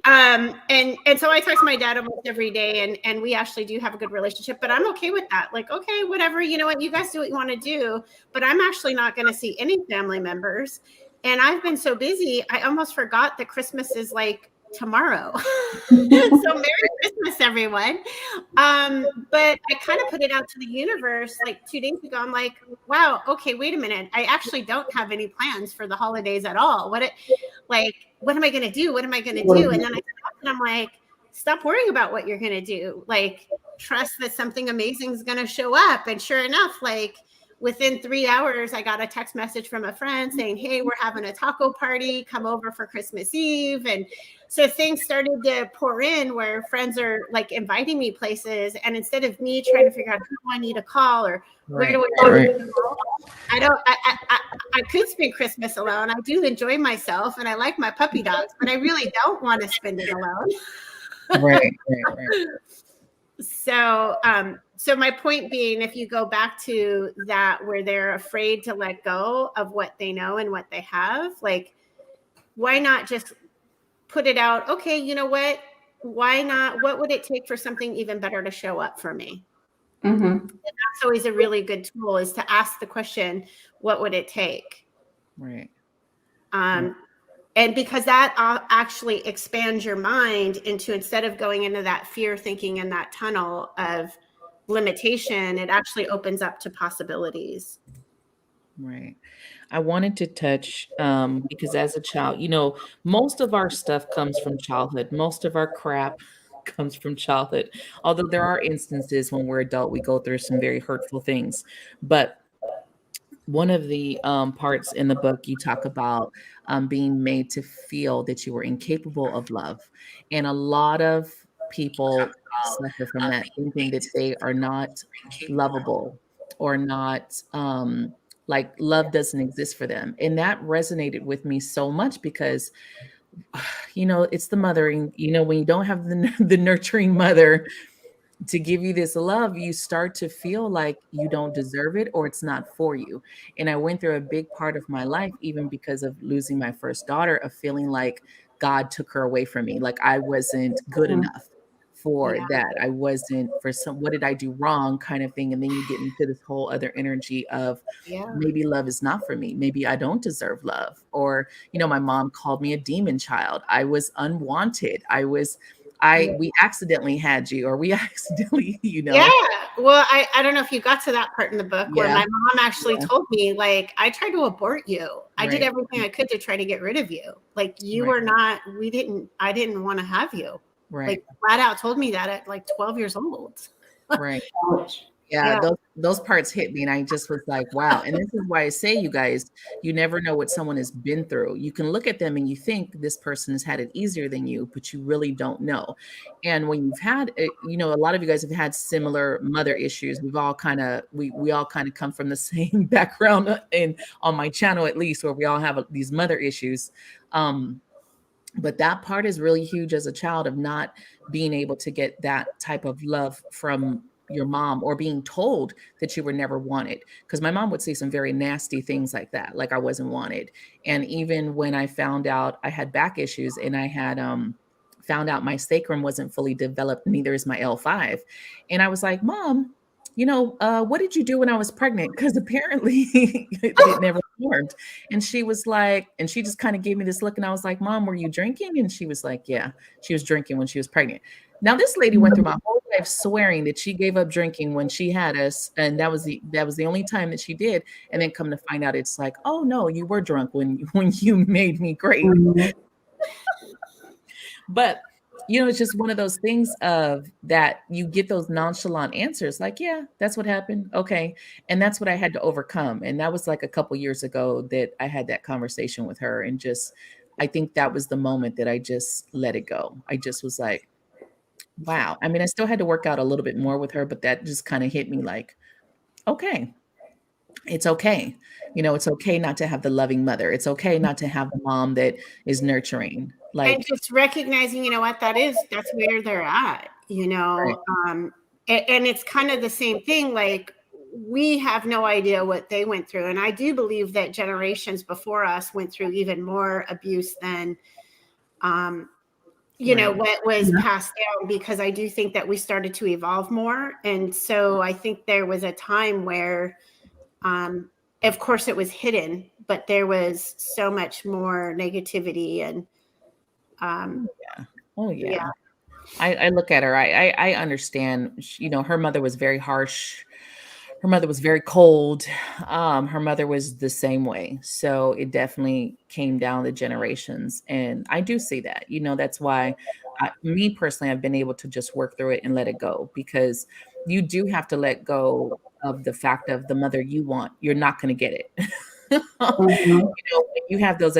And so I talk to my dad almost every day, and we actually do have a good relationship, but I'm okay with that. Like, okay, whatever, you know what, you guys do what you want to do, but I'm actually not going to see any family members. And I've been so busy, I almost forgot that Christmas is like tomorrow. So Merry Christmas, everyone. But I kind of put it out to the universe like 2 days ago. I'm like, wow, okay, wait a minute. I actually don't have any plans for the holidays at all. What am I going to do? What am I going to do? And then I stopped and I'm like, stop worrying about what you're going to do. Like, trust that something amazing is going to show up. And sure enough, like within 3 hours, I got a text message from a friend saying, hey, we're having a taco party, come over for Christmas Eve. And so things started to pour in where friends are like inviting me places. And instead of me trying to figure out who I need to call or where do I go, I could spend Christmas alone. I do enjoy myself and I like my puppy dogs, but I really don't want to spend it alone. Right. So my point being, if you go back to that, where they're afraid to let go of what they know and what they have, like, why not just put it out? Okay, you know what? Why not? What would it take for something even better to show up for me? Mm-hmm. And that's always a really good tool, is to ask the question, what would it take? Right. And because that actually expands your mind into, instead of going into that fear thinking in that tunnel of limitation, it actually opens up to possibilities. Right. I wanted to touch, because as a child, most of our stuff comes from childhood. Most of our crap comes from childhood. Although there are instances when we're adult, we go through some very hurtful things. But one of the parts in the book, you talk about being made to feel that you were incapable of love. And a lot of people suffer from that, thinking that they are not lovable or not, like love doesn't exist for them. And that resonated with me so much because, it's the mothering, when you don't have the nurturing mother to give you this love, you start to feel like you don't deserve it or it's not for you. And I went through a big part of my life, even because of losing my first daughter, of feeling like God took her away from me. Like I wasn't good enough for that. I wasn't what did I do wrong kind of thing. And then you get into this whole other energy of maybe love is not for me. Maybe I don't deserve love. Or, my mom called me a demon child. I was unwanted. We accidentally had you, or we accidentally, Yeah. Well, I don't know if you got to that part in the book where my mom actually told me, like, I tried to abort you. I did everything I could to try to get rid of you. Like, you were not, I didn't want to have you. Right. Like, flat out told me that at like 12 years old. Right. Yeah. Those parts hit me. And I just was like, wow. And this is why I say, you guys, you never know what someone has been through. You can look at them and you think this person has had it easier than you, but you really don't know. And when you've had, a lot of you guys have had similar mother issues. We all kind of come from the same background, and on my channel, at least, where we all have these mother issues. But that part is really huge as a child, of not being able to get that type of love from your mom, or being told that you were never wanted. Because my mom would say some very nasty things like that, like I wasn't wanted. And even when I found out I had back issues, and I had found out my sacrum wasn't fully developed, neither is my L5. And I was like, Mom, what did you do when I was pregnant? Because apparently it never formed. And she was like, and she just kind of gave me this look, and I was like, Mom, were you drinking? And she was like, yeah, she was drinking when she was pregnant. Now, this lady went through my whole life swearing that she gave up drinking when she had us, and that was the only time that she did. And then come to find out, it's like, oh no, you were drunk when you made me great. But it's just one of those things of that you get those nonchalant answers, like, yeah, that's what happened. Okay. And that's what I had to overcome. And that was like a couple years ago that I had that conversation with her, and I think that was the moment that I just let it go. I just was like, wow. I mean, I still had to work out a little bit more with her, but that just kind of hit me like, okay, it's okay. It's okay not to have the loving mother. It's okay not to have the mom that is nurturing. Like, and just recognizing, that's where they're at, Right. And it's kind of the same thing. Like, we have no idea what they went through. And I do believe that generations before us went through even more abuse than what was passed down, because I do think that we started to evolve more. And so I think there was a time where, of course it was hidden, but there was so much more negativity and, yeah. I look at her. I understand. Her mother was very harsh. Her mother was very cold. Her mother was the same way. So it definitely came down the generations, and I do see that. That's why, me personally, I've been able to just work through it and let it go, because you do have to let go of the fact of the mother you want. You're not going to get it. Mhm. You have those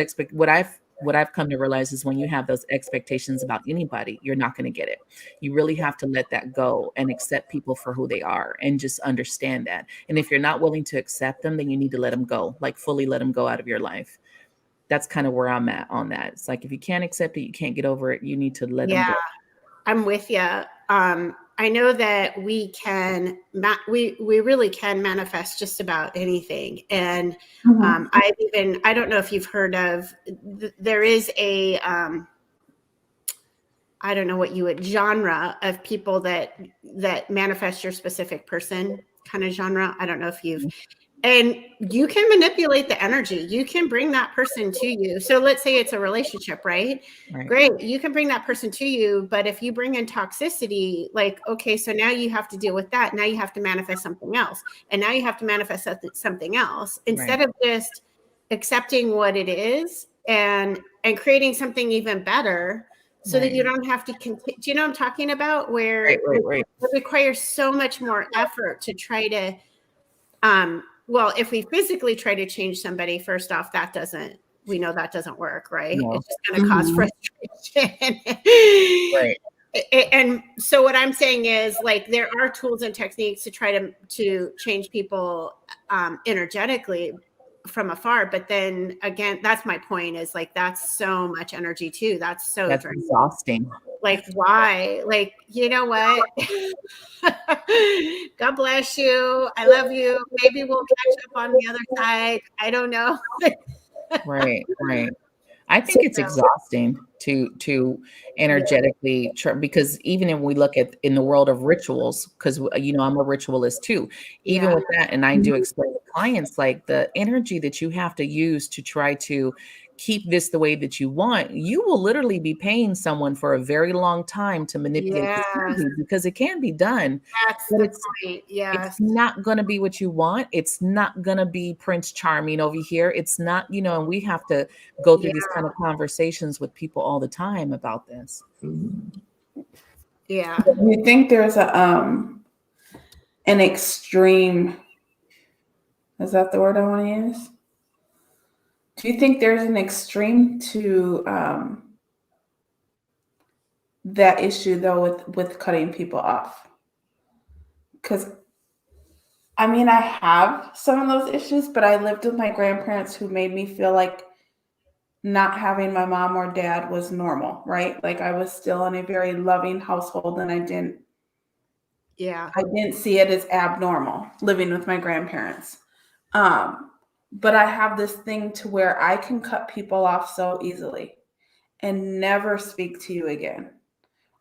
what I've come to realize is when you have those expectations about anybody, you're not going to get it. You really have to let that go and accept people for who they are and just understand that. And if you're not willing to accept them, then you need to let them go, like fully let them go out of your life. That's kind of where I'm at on that. It's like, if you can't accept it, you can't get over it, you need to let them go. I'm with you. I know that we really can manifest just about anything. And I don't know if you've heard of, there is a, I don't know what you would genre of people that manifest your specific person kind of genre. I don't know if and you can manipulate the energy. You can bring that person to you. So let's say it's a relationship, right? Great. You can bring that person to you. But if you bring in toxicity, like, okay, so now you have to deal with that. Now you have to manifest something else. And now you have to manifest something else, instead of just accepting what it is and creating something even better, so that you don't have to continue. Do you know what I'm talking about? Where it requires so much more effort to try to, well, if we physically try to change somebody, first off, we know that doesn't work, right? No. It's just going to cause frustration. Right. And so what I'm saying is, like, there are tools and techniques to try to change people energetically from afar. But then again, that's my point, is like, that's so much energy too. That's exhausting. Like, why? Like, you know what? God bless you. I love you. Maybe we'll catch up on the other side. I don't know. Right. I think it's exhausting to energetically because even if we look at in the world of rituals, because I'm a ritualist too, even with that, and I do explain to clients, like, the energy that you have to use to try to keep this the way that you want, you will literally be paying someone for a very long time to manipulate this energy, because it can be done. That's but the point. It's not going to be what you want. It's not going to be Prince Charming over here. It's not, and we have to go through these kind of conversations with people all the time about this. Yeah. Do you think there's an extreme, is that the word I want to use? Do you think there's an extreme to that issue, though, with cutting people off? Because I mean, I have some of those issues, but I lived with my grandparents who made me feel like not having my mom or dad was normal, right? Like, I was still in a very loving household, and I didn't see it as abnormal living with my grandparents. But I have this thing to where I can cut people off so easily and never speak to you again,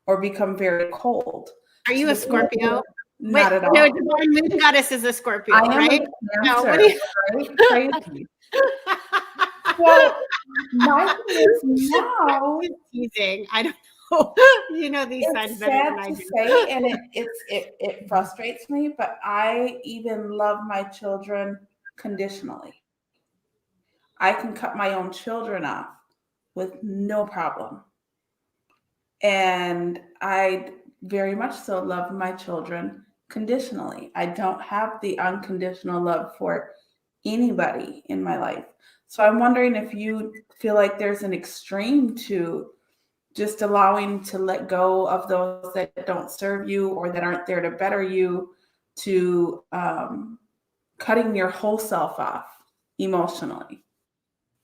or become very cold. Are you a Scorpio? Not at all. No, Divine Moon Goddess is a Scorpio, I am right? a Cancer, right? Crazy. Well, my thing is now. Teasing. I don't know. These signs better than I do. It's sad to say, and it frustrates me, but I even love my children conditionally. I can cut my own children off with no problem. And I very much so love my children conditionally. I don't have the unconditional love for anybody in my life. So I'm wondering if you feel like there's an extreme to just allowing to let go of those that don't serve you or that aren't there to better you, to cutting your whole self off emotionally.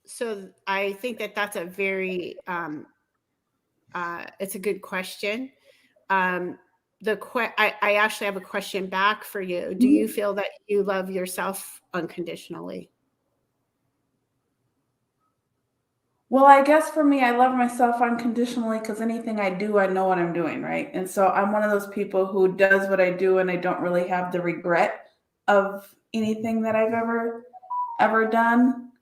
So I think that that's a very, it's a good question. I actually have a question back for you. Do you feel that you love yourself unconditionally? Well, I guess for me, I love myself unconditionally because anything I do, I know what I'm doing, right? And so I'm one of those people who does what I do and I don't really have the regret of anything that I've ever done.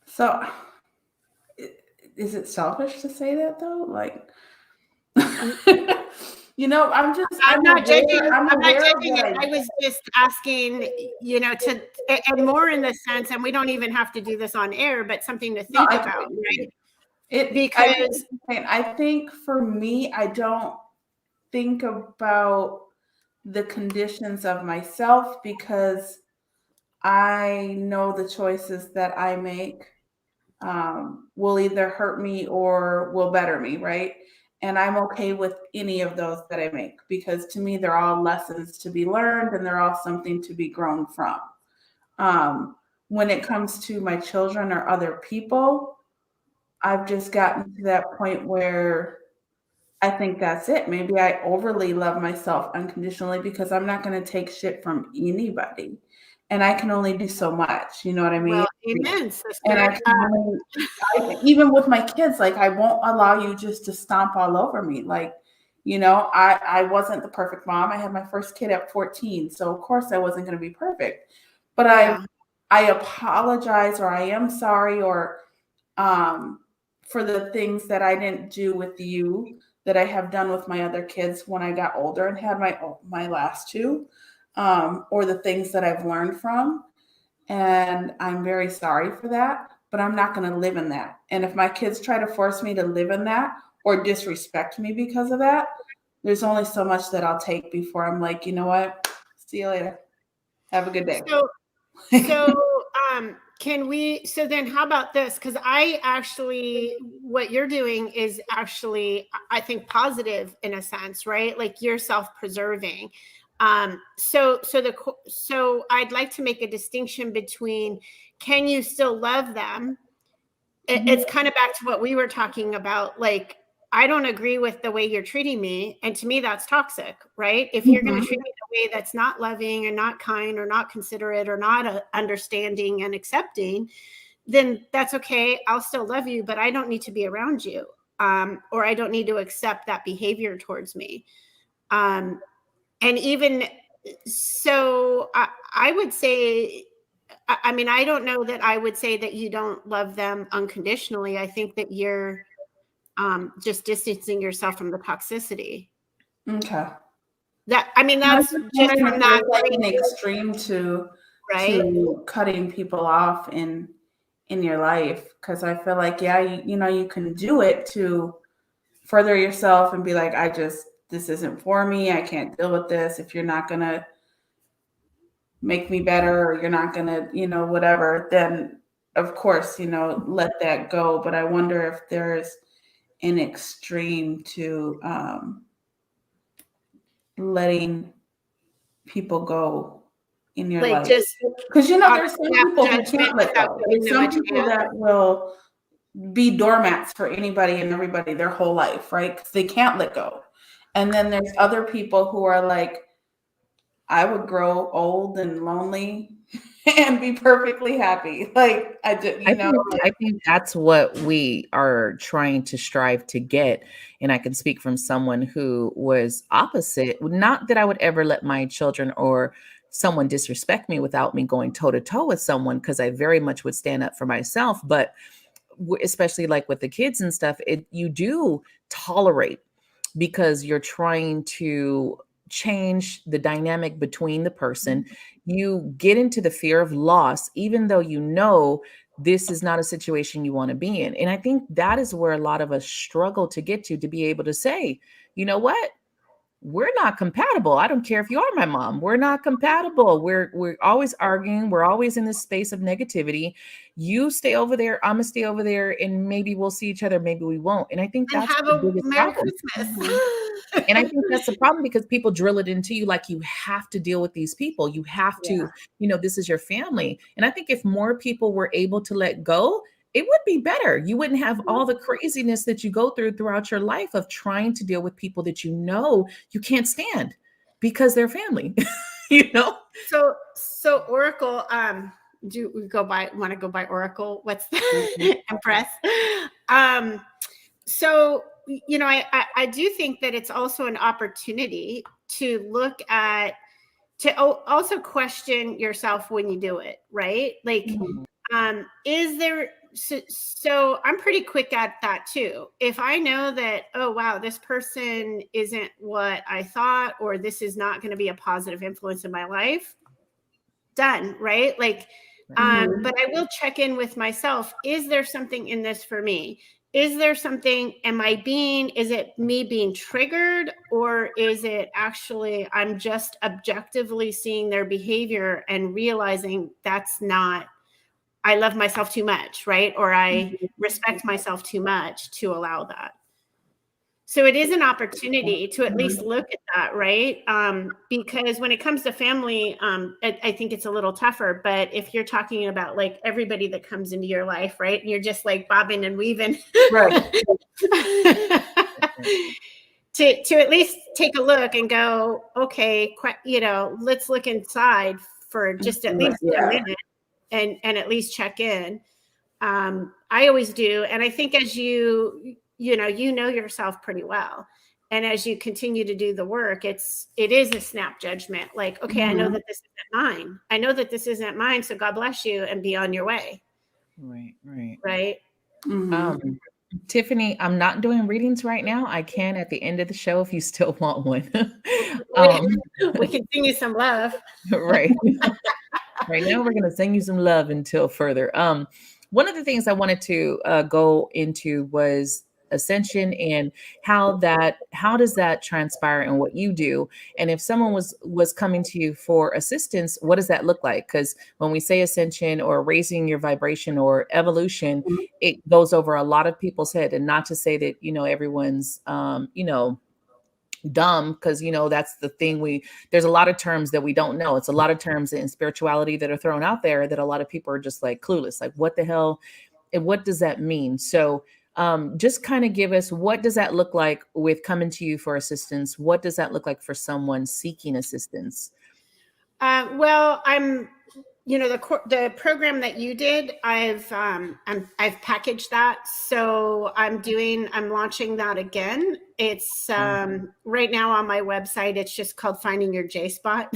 So is it selfish to say that though? Like, I'm not aware, judging. I'm I'm not aware of judging what it. I was just asking, and more in the sense, and we don't even have to do this on air, but something to think about, right? Because I think for me, I don't think about the conditions of myself because I know the choices that I make will either hurt me or will better me, right? And I'm okay with any of those that I make because to me, they're all lessons to be learned and they're all something to be grown from. When it comes to my children or other people, I've just gotten to that point where I think that's it. Maybe I overly love myself unconditionally because I'm not going to take shit from anybody. And I can only do so much. You know what I mean? well, amen, And sister. even with my kids, like I won't allow you just to stomp all over me. Like, I wasn't the perfect mom. I had my first kid at 14. So of course I wasn't going to be perfect. But I apologize or I am sorry or for the things that I didn't do with you that I have done with my other kids when I got older and had my last two, or the things that I've learned from. And I'm very sorry for that, but I'm not going to live in that. And if my kids try to force me to live in that or disrespect me because of that, there's only so much that I'll take before I'm like, you know what? See you later. Have a good day. So then how about this? Because what you're doing is actually, I think, positive in a sense, right? Like you're self-preserving. So I'd like to make a distinction between, can you still love them? It's kind of back to what we were talking about. Like, I don't agree with the way you're treating me. And to me, that's toxic, right? If you're going to treat me the way that's not loving and not kind or not considerate or not understanding and accepting, then that's okay. I'll still love you, but I don't need to be around you. Or I don't need to accept that behavior towards me. And even so, I would say, I mean, I don't know that I would say that you don't love them unconditionally. I think that you're just distancing yourself from the toxicity. Okay. That's just from that like an extreme to cutting people off in your life, because I feel like you can do it to further yourself and be like, this isn't for me. I can't deal with this. If you're not gonna make me better or you're not gonna whatever, then of course let that go. But I wonder if there's an extreme to letting people go in your life, because there's some people who can't let go. There's some people that will be doormats for anybody and everybody their whole life, right? Because they can't let go. And then there's other people who are like, I would grow old and lonely and be perfectly happy. Like I think that's what we are trying to strive to get. And I can speak from someone who was opposite. Not that I would ever let my children or someone disrespect me without me going toe to toe with someone, because I very much would stand up for myself. But especially like with the kids and stuff, you do tolerate because you're trying to change the dynamic between the person. You get into the fear of loss, even though this is not a situation you want to be in. And I think that is where a lot of us struggle to get to be able to say, you know what? We're not compatible. I don't care if you are my mom. We're not compatible. We're always arguing. We're always in this space of negativity. You stay over there. I'm gonna stay over there, and maybe we'll see each other. Maybe we won't. And I think that's the biggest problem. And I think that's the problem, because people drill it into you like you have to deal with these people. You have to, this is your family. And I think if more people were able to let go, it would be better. You wouldn't have all the craziness that you go throughout your life of trying to deal with people that you can't stand because they're family. you know? So Oracle, do we want to go by Oracle? What's the Impress? So, you know, I do think that it's also an opportunity to look at, to also question yourself when you do it, right? Like, is there, so I'm pretty quick at that too. If I know that, oh, wow, this person isn't what I thought, or this is not going to be a positive influence in my life, done, right? Like, but I will check in with myself. Is there something in this for me? Is there something, is it me being triggered, or is it actually, I'm just objectively seeing their behavior and realizing that's not, I love myself too much, right? Or I respect myself too much to allow that. So it is an opportunity to at least look at that, right? Because when it comes to family, I think it's a little tougher. But if you're talking about like everybody that comes into your life, right, and you're just like bobbing and weaving, Right. to at least take a look and go, okay, you know, let's look inside for just at least a minute and at least check in. I always do, and I think as you know yourself pretty well, and as you continue to do the work, it is a snap judgment. Like, okay, I know that this isn't mine. I know that this isn't mine. So God bless you, and be on your way. Right. Tiffany, I'm not doing readings right now. I can at the end of the show if you still want one. We can sing you some love. Right. Right now, we're going to sing you some love until further. One of the things I wanted to go into was Ascension, and how does that transpire in what you do, and if someone was coming to you for assistance, what does that look like? Because when we say Ascension or raising your vibration or evolution, it goes over a lot of people's head. And not to say that everyone's dumb, because that's the thing, there's a lot of terms that we don't know. It's a lot of terms in spirituality that are thrown out there that a lot of people are just like clueless, like what the hell and what does that mean? So just kind of give us, what does that look like with coming to you for assistance? What does that look like for someone seeking assistance? Well, I'm, the program that you did, I've packaged that. So I'm launching that again. It's right now on my website. It's just called Finding Your J Spot,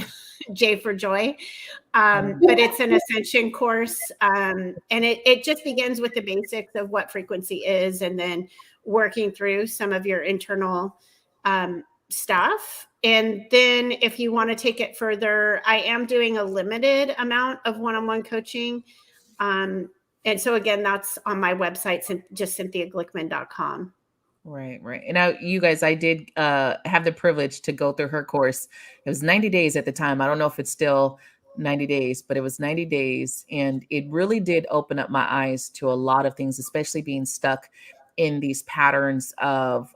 J for Joy. But it's an Ascension course. And it just begins with the basics of what frequency is, and then working through some of your internal stuff. And then if you want to take it further, I am doing a limited amount of one-on-one coaching. And so again, that's on my website, just cynthiaglickman.com. Right. And now, you guys, I did have the privilege to go through her course. It was 90 days at the time. I don't know if it's still 90 days, but it was 90 days. And it really did open up my eyes to a lot of things, especially being stuck in these patterns of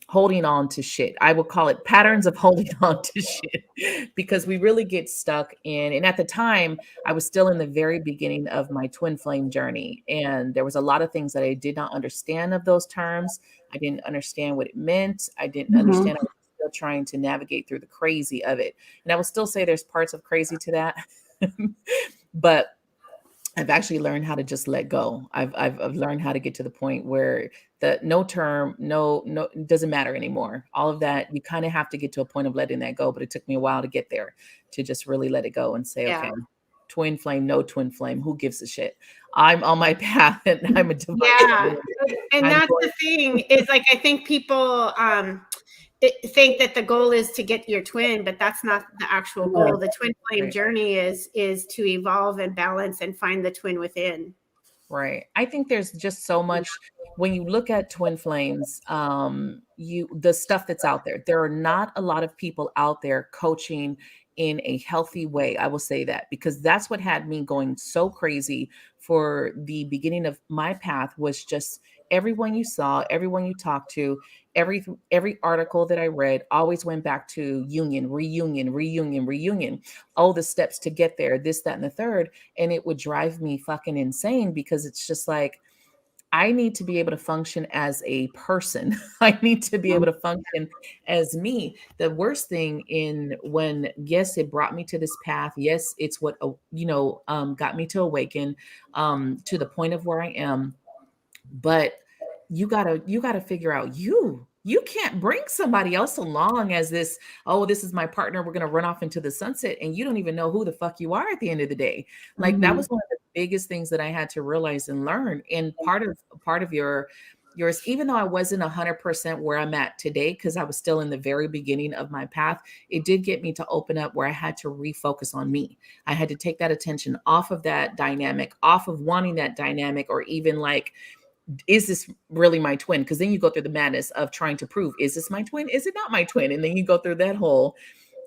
holding on to shit. I would call it patterns of holding on to shit, because we really get stuck in. And at the time, I was still in the very beginning of my twin flame journey. And there was a lot of things that I did not understand of those terms. I didn't understand what it meant. I didn't understand. I was still trying to navigate through the crazy of it. And I will still say there's parts of crazy to that. But I've actually learned how to just let go. I've learned how to get to the point where the no doesn't matter anymore. All of that, you kind of have to get to a point of letting that go. But it took me a while to get there, to just really let it go and say, okay, twin flame, no twin flame, who gives a shit? I'm on my path, and I'm a divine. Yeah, and that's the thing, is like, I think people think that the goal is to get your twin, but that's not the actual goal. The twin flame journey is to evolve and balance and find the twin within. Right. I think there's just so much when you look at twin flames, the stuff that's out there. There are not a lot of people out there coaching in a healthy way. I will say that, because that's what had me going so crazy for the beginning of my path, was just everyone you saw, everyone you talked to, every article that I read always went back to union, reunion. Oh, the steps to get there, this, that, and the third. And it would drive me fucking insane, because it's just like, I need to be able to function as a person. I need to be able to function as me. The worst thing in when, yes, it brought me to this path. Yes, it's what, got me to awaken to the point of where I am. But you gotta figure out you can't bring somebody else along as this, oh, this is my partner, we're gonna run off into the sunset, and you don't even know who the fuck you are at the end of the day. Like that was one of the biggest things that I had to realize and learn. And part of yours, even though I wasn't 100% where I'm at today, because I was still in the very beginning of my path, it did get me to open up where I had to refocus on me. I had to take that attention off of that dynamic, off of wanting that dynamic, or even like, is this really my twin? Because then you go through the madness of trying to prove, is this my twin? Is it not my twin? And then you go through that whole,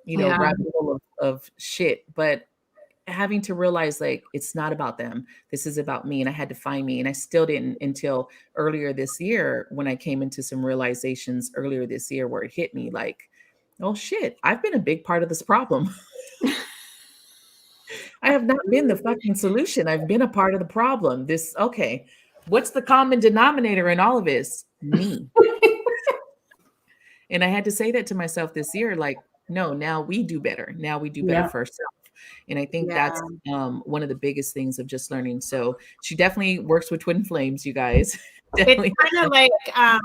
rabbit hole of shit. But having to realize, like, it's not about them. This is about me. And I had to find me. And I still didn't until earlier this year, when I came into some realizations earlier this year where it hit me like, oh shit, I've been a big part of this problem. I have not been the fucking solution. I've been a part of the problem. Okay. What's the common denominator in all of this? Me. And I had to say that to myself this year, like, no, now we do better. Now we do better for ourselves. And I think that's one of the biggest things of just learning. So she definitely works with twin flames, you guys. Definitely. It's kind of like, I'm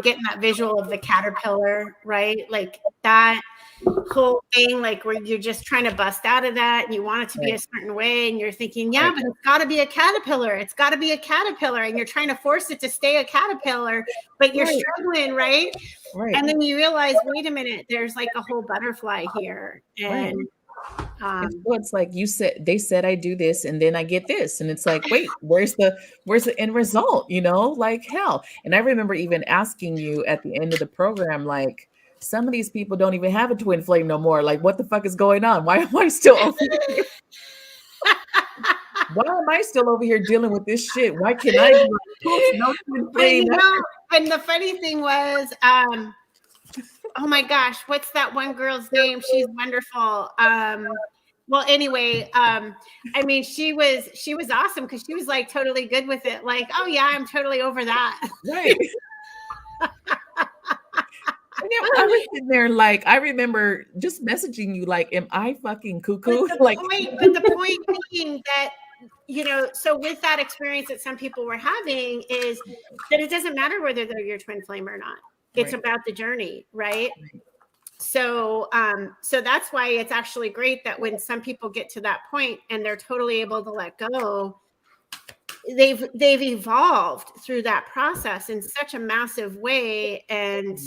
getting that visual of the caterpillar, right? Like that whole thing, like where you're just trying to bust out of that and you want it to be a certain way. And you're thinking, but it's got to be a caterpillar. It's got to be a caterpillar. And you're trying to force it to stay a caterpillar, but you're struggling, right? And then you realize, wait a minute, there's like a whole butterfly here. And it's like they said I do this and then I get this, and it's like, wait, where's the end result? Like hell. And I remember even asking you at the end of the program, like, some of these people don't even have a twin flame no more. Like, what the fuck is going on? Why am I still over here? Why am I still over here dealing with this shit? Why can't I do no twin flame? And the funny thing was, oh my gosh, what's that one girl's name? She's wonderful. Well, anyway, I mean, she was awesome because she was like totally good with it. Like, oh yeah, I'm totally over that. Right. I was sitting there, like, I remember just messaging you, like, am I fucking cuckoo? But the point being that, so with that experience that some people were having is that it doesn't matter whether they're your twin flame or not. It's about the journey, right? So that's why it's actually great that when some people get to that point and they're totally able to let go, they've evolved through that process in such a massive way, and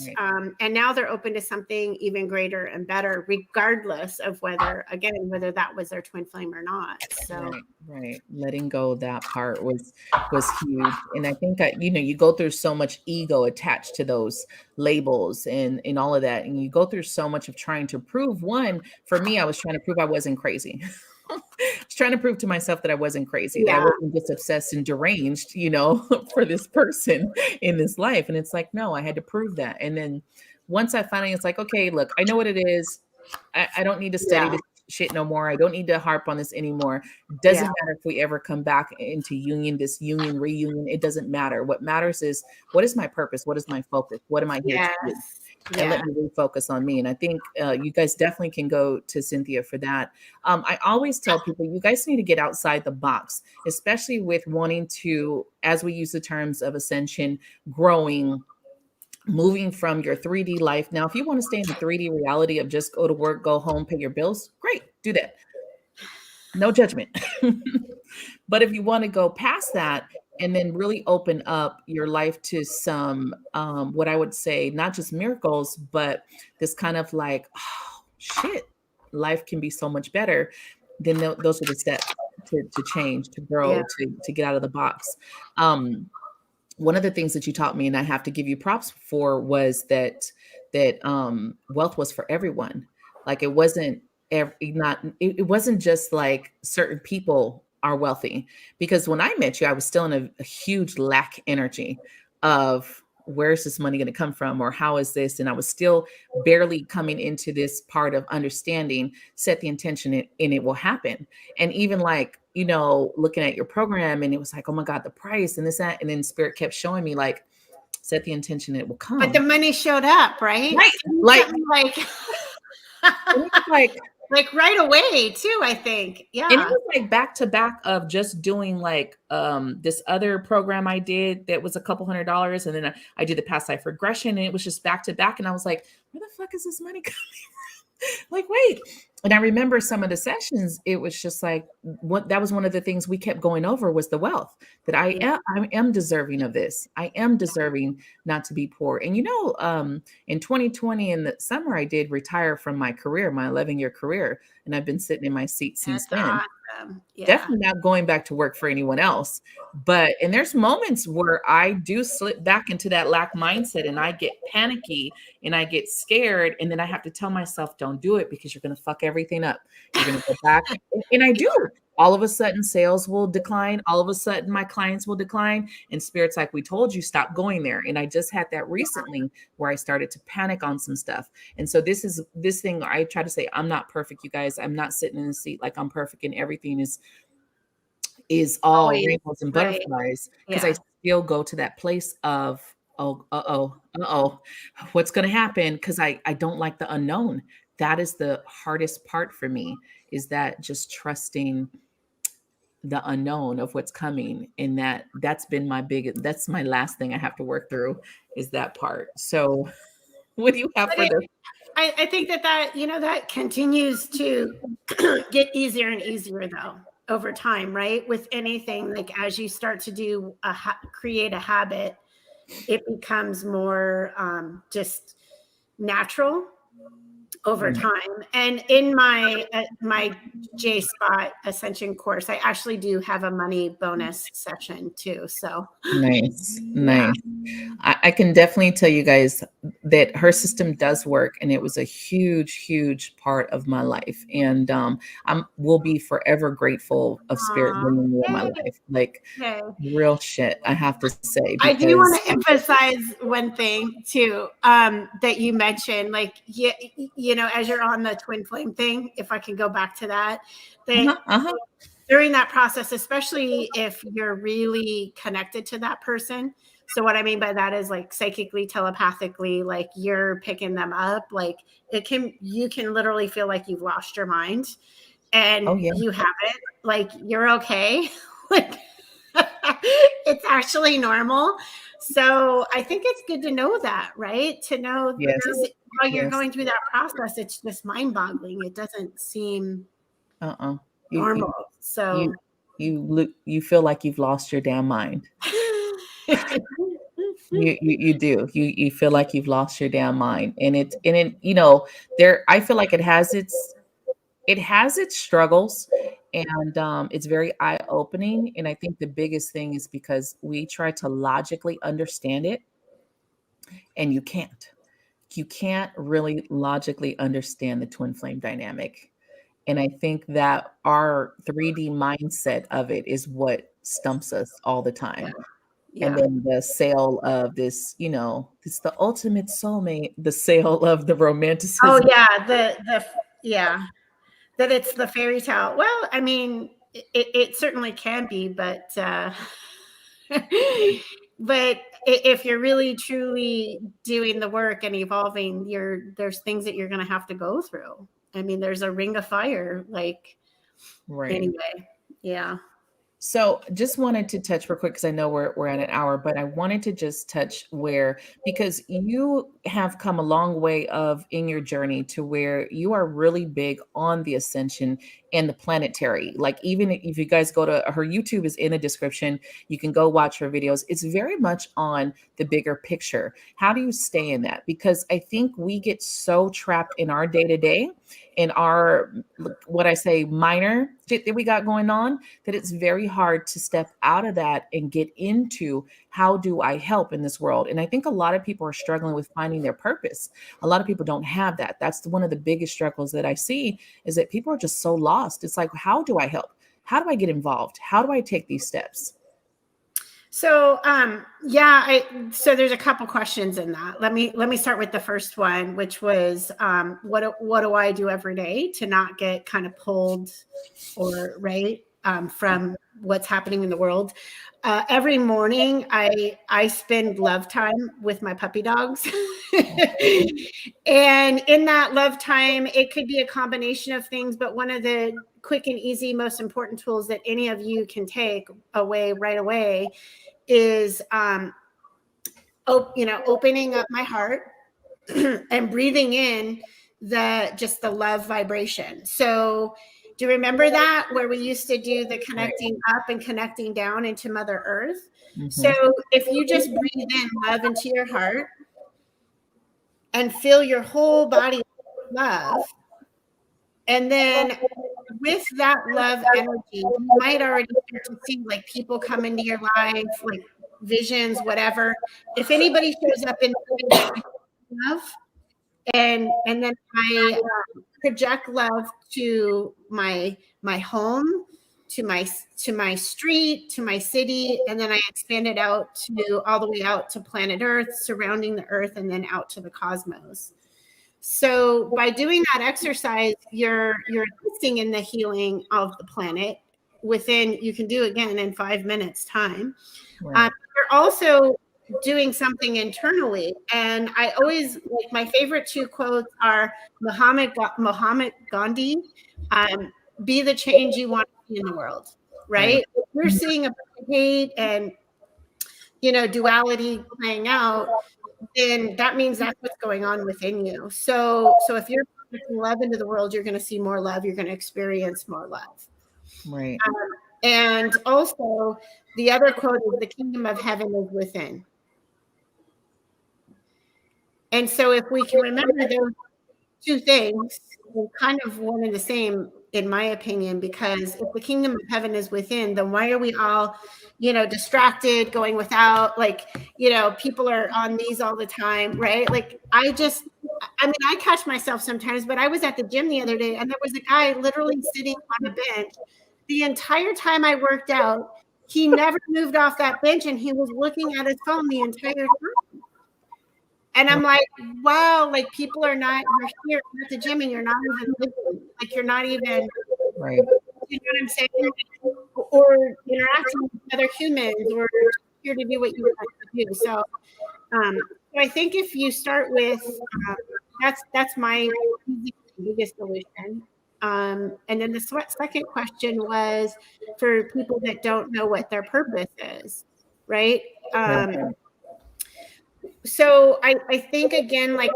now they're open to something even greater and better, regardless of whether that was their twin flame or not. So right. Letting go of that part was huge. And I think that you go through so much ego attached to those labels and all of that, and you go through so much of trying to prove. One, for me, I was trying to prove I wasn't crazy. I was trying to prove to myself that I wasn't crazy, that I wasn't just obsessed and deranged, for this person in this life. And it's like, no, I had to prove that. And then once I finally, it's like, okay, look, I know what it is. I don't need to study this shit no more. I don't need to harp on this anymore. Doesn't matter if we ever come back into union, this union, reunion. It doesn't matter. What matters is, what is my purpose? What is my focus? What am I here to do? And let me refocus on me. And I think you guys definitely can go to Cynthia for that. I always tell people, you guys need to get outside the box, especially with wanting to, as we use the terms of ascension, growing, moving from your 3D life. Now, if you want to stay in the 3D reality of just go to work, go home, pay your bills, great, do that. No judgment. But if you want to go past that and then really open up your life to some, what I would say, not just miracles, but this kind of like, oh, shit, life can be so much better, then those are the steps to change, to grow, to get out of the box. One of the things that you taught me, and I have to give you props for, was that wealth was for everyone. Like it wasn't just like certain people are wealthy, because when I met you, I was still in a huge lack energy of where's this money going to come from, or how is this? And I was still barely coming into this part of understanding, set the intention and it will happen. And even like you know, looking at your program and it was like, oh my God, the price and this, that. And then Spirit kept showing me like, set the intention, it will come. But the money showed up, right? Right. Like, like right away too, I think. Yeah. And it was like back to back of just doing like this other program I did that was a couple $100. And then I did the past life regression and it was just back to back. And I was like, where the fuck is this money coming from? Like, wait. And I remember some of the sessions, it was just like, what that was one of the things we kept going over was the wealth, that I am deserving of this. I am deserving not to be poor. And, you know, in 2020, in the summer, I did retire from my career, my 11-year career. And I've been sitting in my seat since then. Awesome. Yeah. Definitely not going back to work for anyone else. But, and there's moments where I do slip back into that lack mindset and I get panicky and I get scared. And then I have to tell myself, don't do it because you're going to fuck everything up. You're going to go back. And I do. All of a sudden sales will decline. All of a sudden my clients will decline. And Spirit's like, we told you, stop going there. And I just had that recently where I started to panic on some stuff. And so this is this thing I try to say, I'm not perfect, you guys. I'm not sitting in the seat like I'm perfect and everything is all rainbows and butterflies. Because I still go to that place of, what's going to happen? Because I don't like the unknown. That is the hardest part for me, is that just trusting the unknown of what's coming. And that's been that's my last thing I have to work through, is that part. So what do you have for this? I think that, you know, that continues to get easier and easier though, over time, right? With anything, like as you start to do create a habit, it becomes more just natural over time. And in my J Spot Ascension course, I actually do have a money bonus session too. So nice. I can definitely tell you guys that her system does work, and it was a huge part of my life. And will be forever grateful of Spirit bringing me in my life. Like real shit, I have to say. I do want to emphasize one thing too, that you mentioned, like, you know, as you're on the twin flame thing, if I can go back to that, during that process, especially if you're really connected to that person. So what I mean by that is like psychically, telepathically, like you're picking them up, like you can literally feel like you've lost your mind and you haven't, like you're okay. Like it's actually normal. So I think it's good to know that, right? To know while you're going through that process, it's just mind-boggling. It doesn't seem normal. So you feel like you've lost your damn mind. You do. You feel like you've lost your damn mind. And it you know, I feel like it has its struggles, and it's very eye-opening. And I think the biggest thing is because we try to logically understand it, and you can't really logically understand the twin flame dynamic. And I think that our 3D mindset of it is what stumps us all the time. And then the sale of this, you know, it's the ultimate soulmate, the sale of the romanticism. Oh yeah, that it's the fairy tale. Well, I mean, it certainly can be, but but if you're really truly doing the work and evolving, there's things that you're going to have to go through. I mean, there's a ring of fire, like anyway. Yeah. So just wanted to touch real quick, because I know we're at an hour, but I wanted to just touch because you have come a long way in your journey to where you are really big on the ascension and the planetary. Like, even if you guys go to her YouTube is in the description, you can go watch her videos. It's very much on the bigger picture. How do you stay in that? Because I think we get so trapped in our day-to-day, in our, what I say, minor shit that we got going on, that it's very hard to step out of that and get into how do I help in this world. And I think a lot of people are struggling with finding their purpose. A lot of people don't have that. That's one of the biggest struggles that I see, is that people are just so lost. It's like, how do I help? How do I get involved? How do I take these steps? So, so there's a couple questions in that. Let me start with the first one, which was, what do I do every day to not get kind of pulled, or right? from what's happening in the world. Every morning, I spend love time with my puppy dogs. And in that love time, it could be a combination of things, but one of the quick and easy, most important tools that any of you can take away right away is, opening up my heart and breathing in the love vibration. So do you remember that, where we used to do the connecting up and connecting down into Mother Earth? Mm-hmm. So if you just breathe in love into your heart and fill your whole body with love, and then with that love energy, you might already start to see like people come into your life, like visions, whatever. If anybody shows up in love, and then I project love to my home, to my street, to my city, and then I expand it out to all the way out to planet Earth, surrounding the Earth, and then out to the cosmos. So by doing that exercise, you're assisting in the healing of the planet. You can do again in 5 minutes time. Right. You're also doing something internally. And I always, like, my favorite 2 quotes are Muhammad Gandhi, be the change you want to see in the world, right? If we're seeing a hate and, duality playing out, then that means that's what's going on within you. So if you're putting love into the world, you're going to see more love. You're going to experience more love. Right. And also the other quote is, the kingdom of heaven is within. And so if we can remember those 2 things, they're kind of one and the same, in my opinion, because if the kingdom of heaven is within, then why are we all, distracted, going without, people are on these all the time, right? Like, I catch myself sometimes, but I was at the gym the other day and there was a guy literally sitting on a bench the entire time I worked out. He never moved off that bench and he was looking at his phone the entire time. And I'm like, wow, like, people are not, you're here at the gym and you're not even living, like, you're not even, right. You know what I'm saying? Or interacting with other humans, or here to do what you want to do. So I think if you start with, that's my biggest solution. And then the second question was for people that don't know what their purpose is, right? So I think, again, like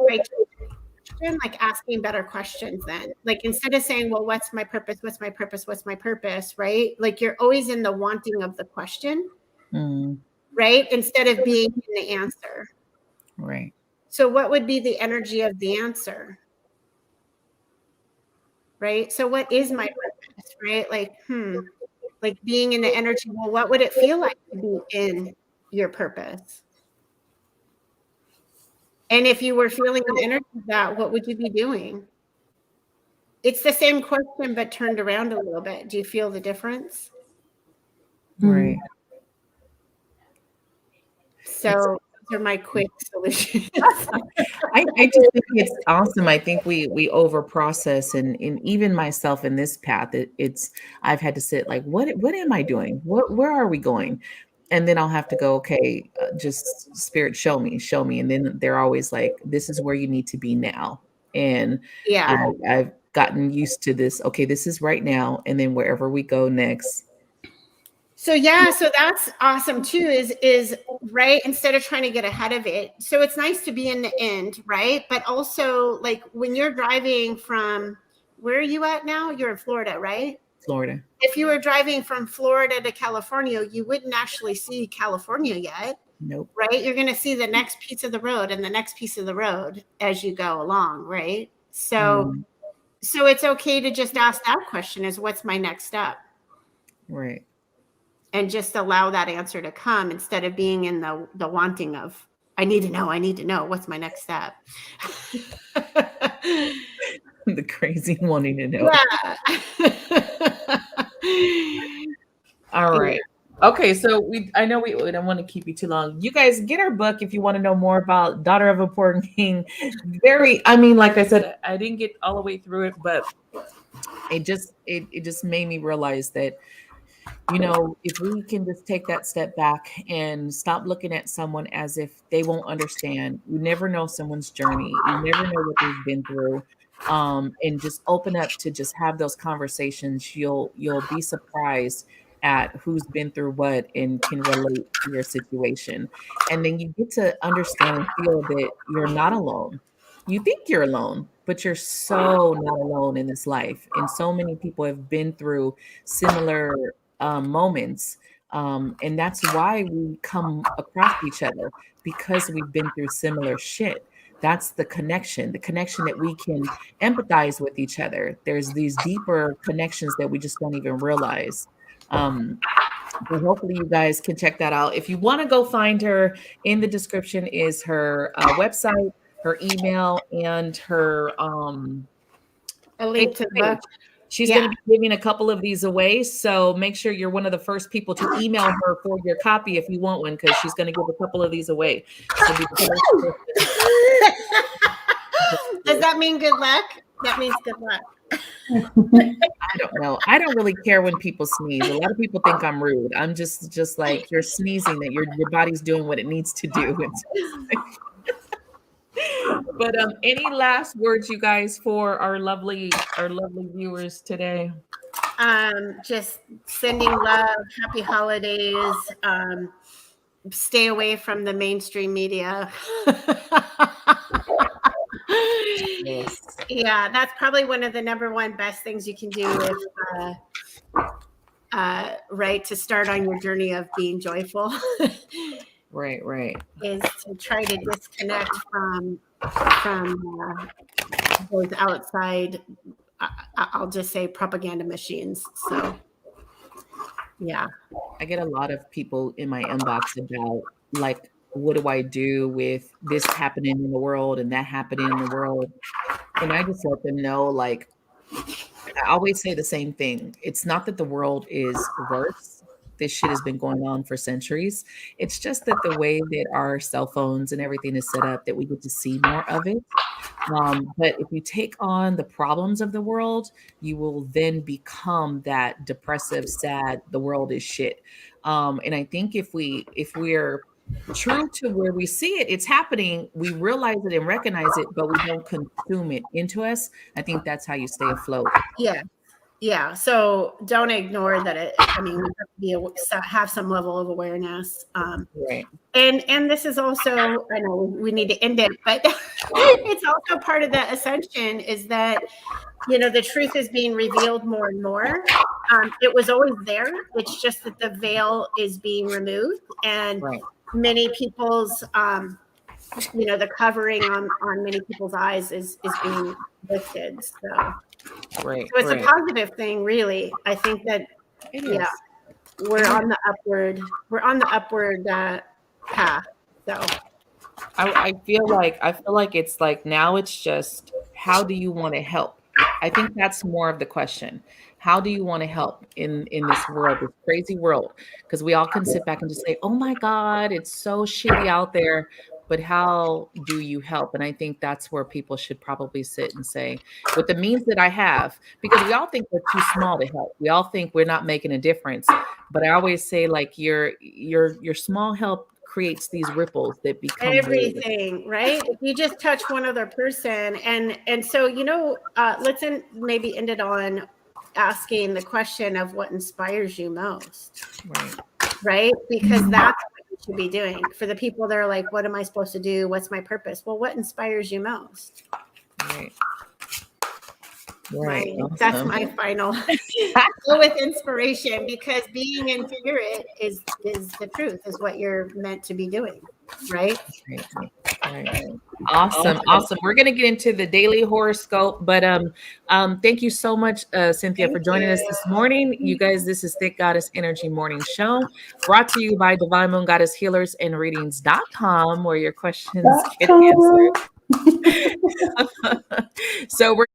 asking better questions then. Like, instead of saying, well, what's my purpose? What's my purpose? What's my purpose? Right? Like, you're always in the wanting of the question, right? Instead of being in the answer. Right. So what would be the energy of the answer? Right? So what is my purpose? Right? Like, like, being in the energy, well, what would it feel like to be in your purpose? And if you were feeling the energy of that, what would you be doing? It's the same question, but turned around a little bit. Do you feel the difference? Right. So those are my quick solutions. I just think it's awesome. I think we over process, and even myself in this path, I've had to sit like, what am I doing? Where are we going? And then I'll have to go, okay, just spirit, show me. And then they're always like, this is where you need to be now. And yeah, I've gotten used to this. Okay, this is right now. And then wherever we go next. So yeah, so that's awesome too, is right, instead of trying to get ahead of it. So it's nice to be in the end, right? But also, like, when you're driving from, where are you at now? You're in Florida, right? Florida. If you were driving from Florida to California, you wouldn't actually see California yet. Nope. Right? You're going to see the next piece of the road and the next piece of the road as you go along, right? So so it's okay to just ask that question, is what's my next step? Right. And just allow that answer to come, instead of being in the wanting of, I need to know what's my next step. The crazy wanting to know. Yeah. All right. Okay, so I know we don't want to keep you too long. You guys get our book if you want to know more about Daughter of a Poor King. Like I said, I didn't get all the way through it, but it just made me realize that you know, if we can just take that step back and stop looking at someone as if they won't understand. You never know someone's journey. You never know what they've been through. And just open up to just have those conversations. You'll be surprised at who's been through what and can relate to your situation. And then you get to understand and feel that you're not alone. You think you're alone, but you're so not alone in this life. And so many people have been through similar moments. And that's why we come across each other, because we've been through similar shit. That's the connection that we can empathize with each other. There's these deeper connections that we just don't even realize. But hopefully you guys can check that out. If you want to go find her, in the description is her website, her email, and her a link to the book. She's going to be giving a couple of these away. So make sure you're one of the first people to email her for your copy if you want one, because she's going to give a couple of these away. So does that mean good luck? That means good luck. I don't know. I don't really care when people sneeze. A lot of people think I'm rude. I'm just like, you're sneezing, that your body's doing what it needs to do. But any last words, you guys, for our lovely viewers today? Just sending love, happy holidays. Stay away from the mainstream media. Yes. Yeah, that's probably one of the number one best things you can do right, to start on your journey of being joyful. Right. Is to try to disconnect from those outside, I'll just say, propaganda machines. So, yeah. I get a lot of people in my inbox about, like, what do I do with this happening in the world and that happening in the world? And I just let them know, like, I always say the same thing. It's not that the world is worse. This shit has been going on for centuries. It's just that the way that our cell phones and everything is set up, that we get to see more of it. But if you take on the problems of the world, you will then become that depressive, sad, the world is shit. And I think if we're true to where we see it, it's happening, we realize it and recognize it, but we don't consume it into us. I think that's how you stay afloat. Yeah. So don't ignore that. I mean, we have to have some level of awareness. Right. And this is also, I know we need to end it, but it's also part of the ascension, is that, you know, the truth is being revealed more and more. It was always there. It's just that the veil is being removed, and many people's, the covering on many people's eyes is being lifted. So. Right. So it's a positive thing, really. I think that we're on the upward path. So I feel like it's like, now it's just, how do you want to help? I think that's more of the question. How do you want to help in this world, this crazy world? Because we all can sit back and just say, oh my God, it's so shitty out there. But how do you help? And I think that's where people should probably sit and say, with the means that I have, because we all think we're too small to help. We all think we're not making a difference. But I always say, like, your small help creates these ripples that become everything, right? If you just touch one other person. And so, let's maybe end it on asking the question of what inspires you most. Right? Because that's what you should be doing. For the people that are like, what am I supposed to do? What's my purpose? Well, what inspires you most? Right. Awesome. That's my final go with inspiration, because being in spirit is the truth, is what you're meant to be doing. Right. Awesome. We're going to get into the daily horoscope, but thank you so much, Cynthia, for joining us this morning. You guys, this is Thick Goddess Energy Morning Show, brought to you by Divine Moon Goddess Healers and Readings.com, where your questions get answered. So we're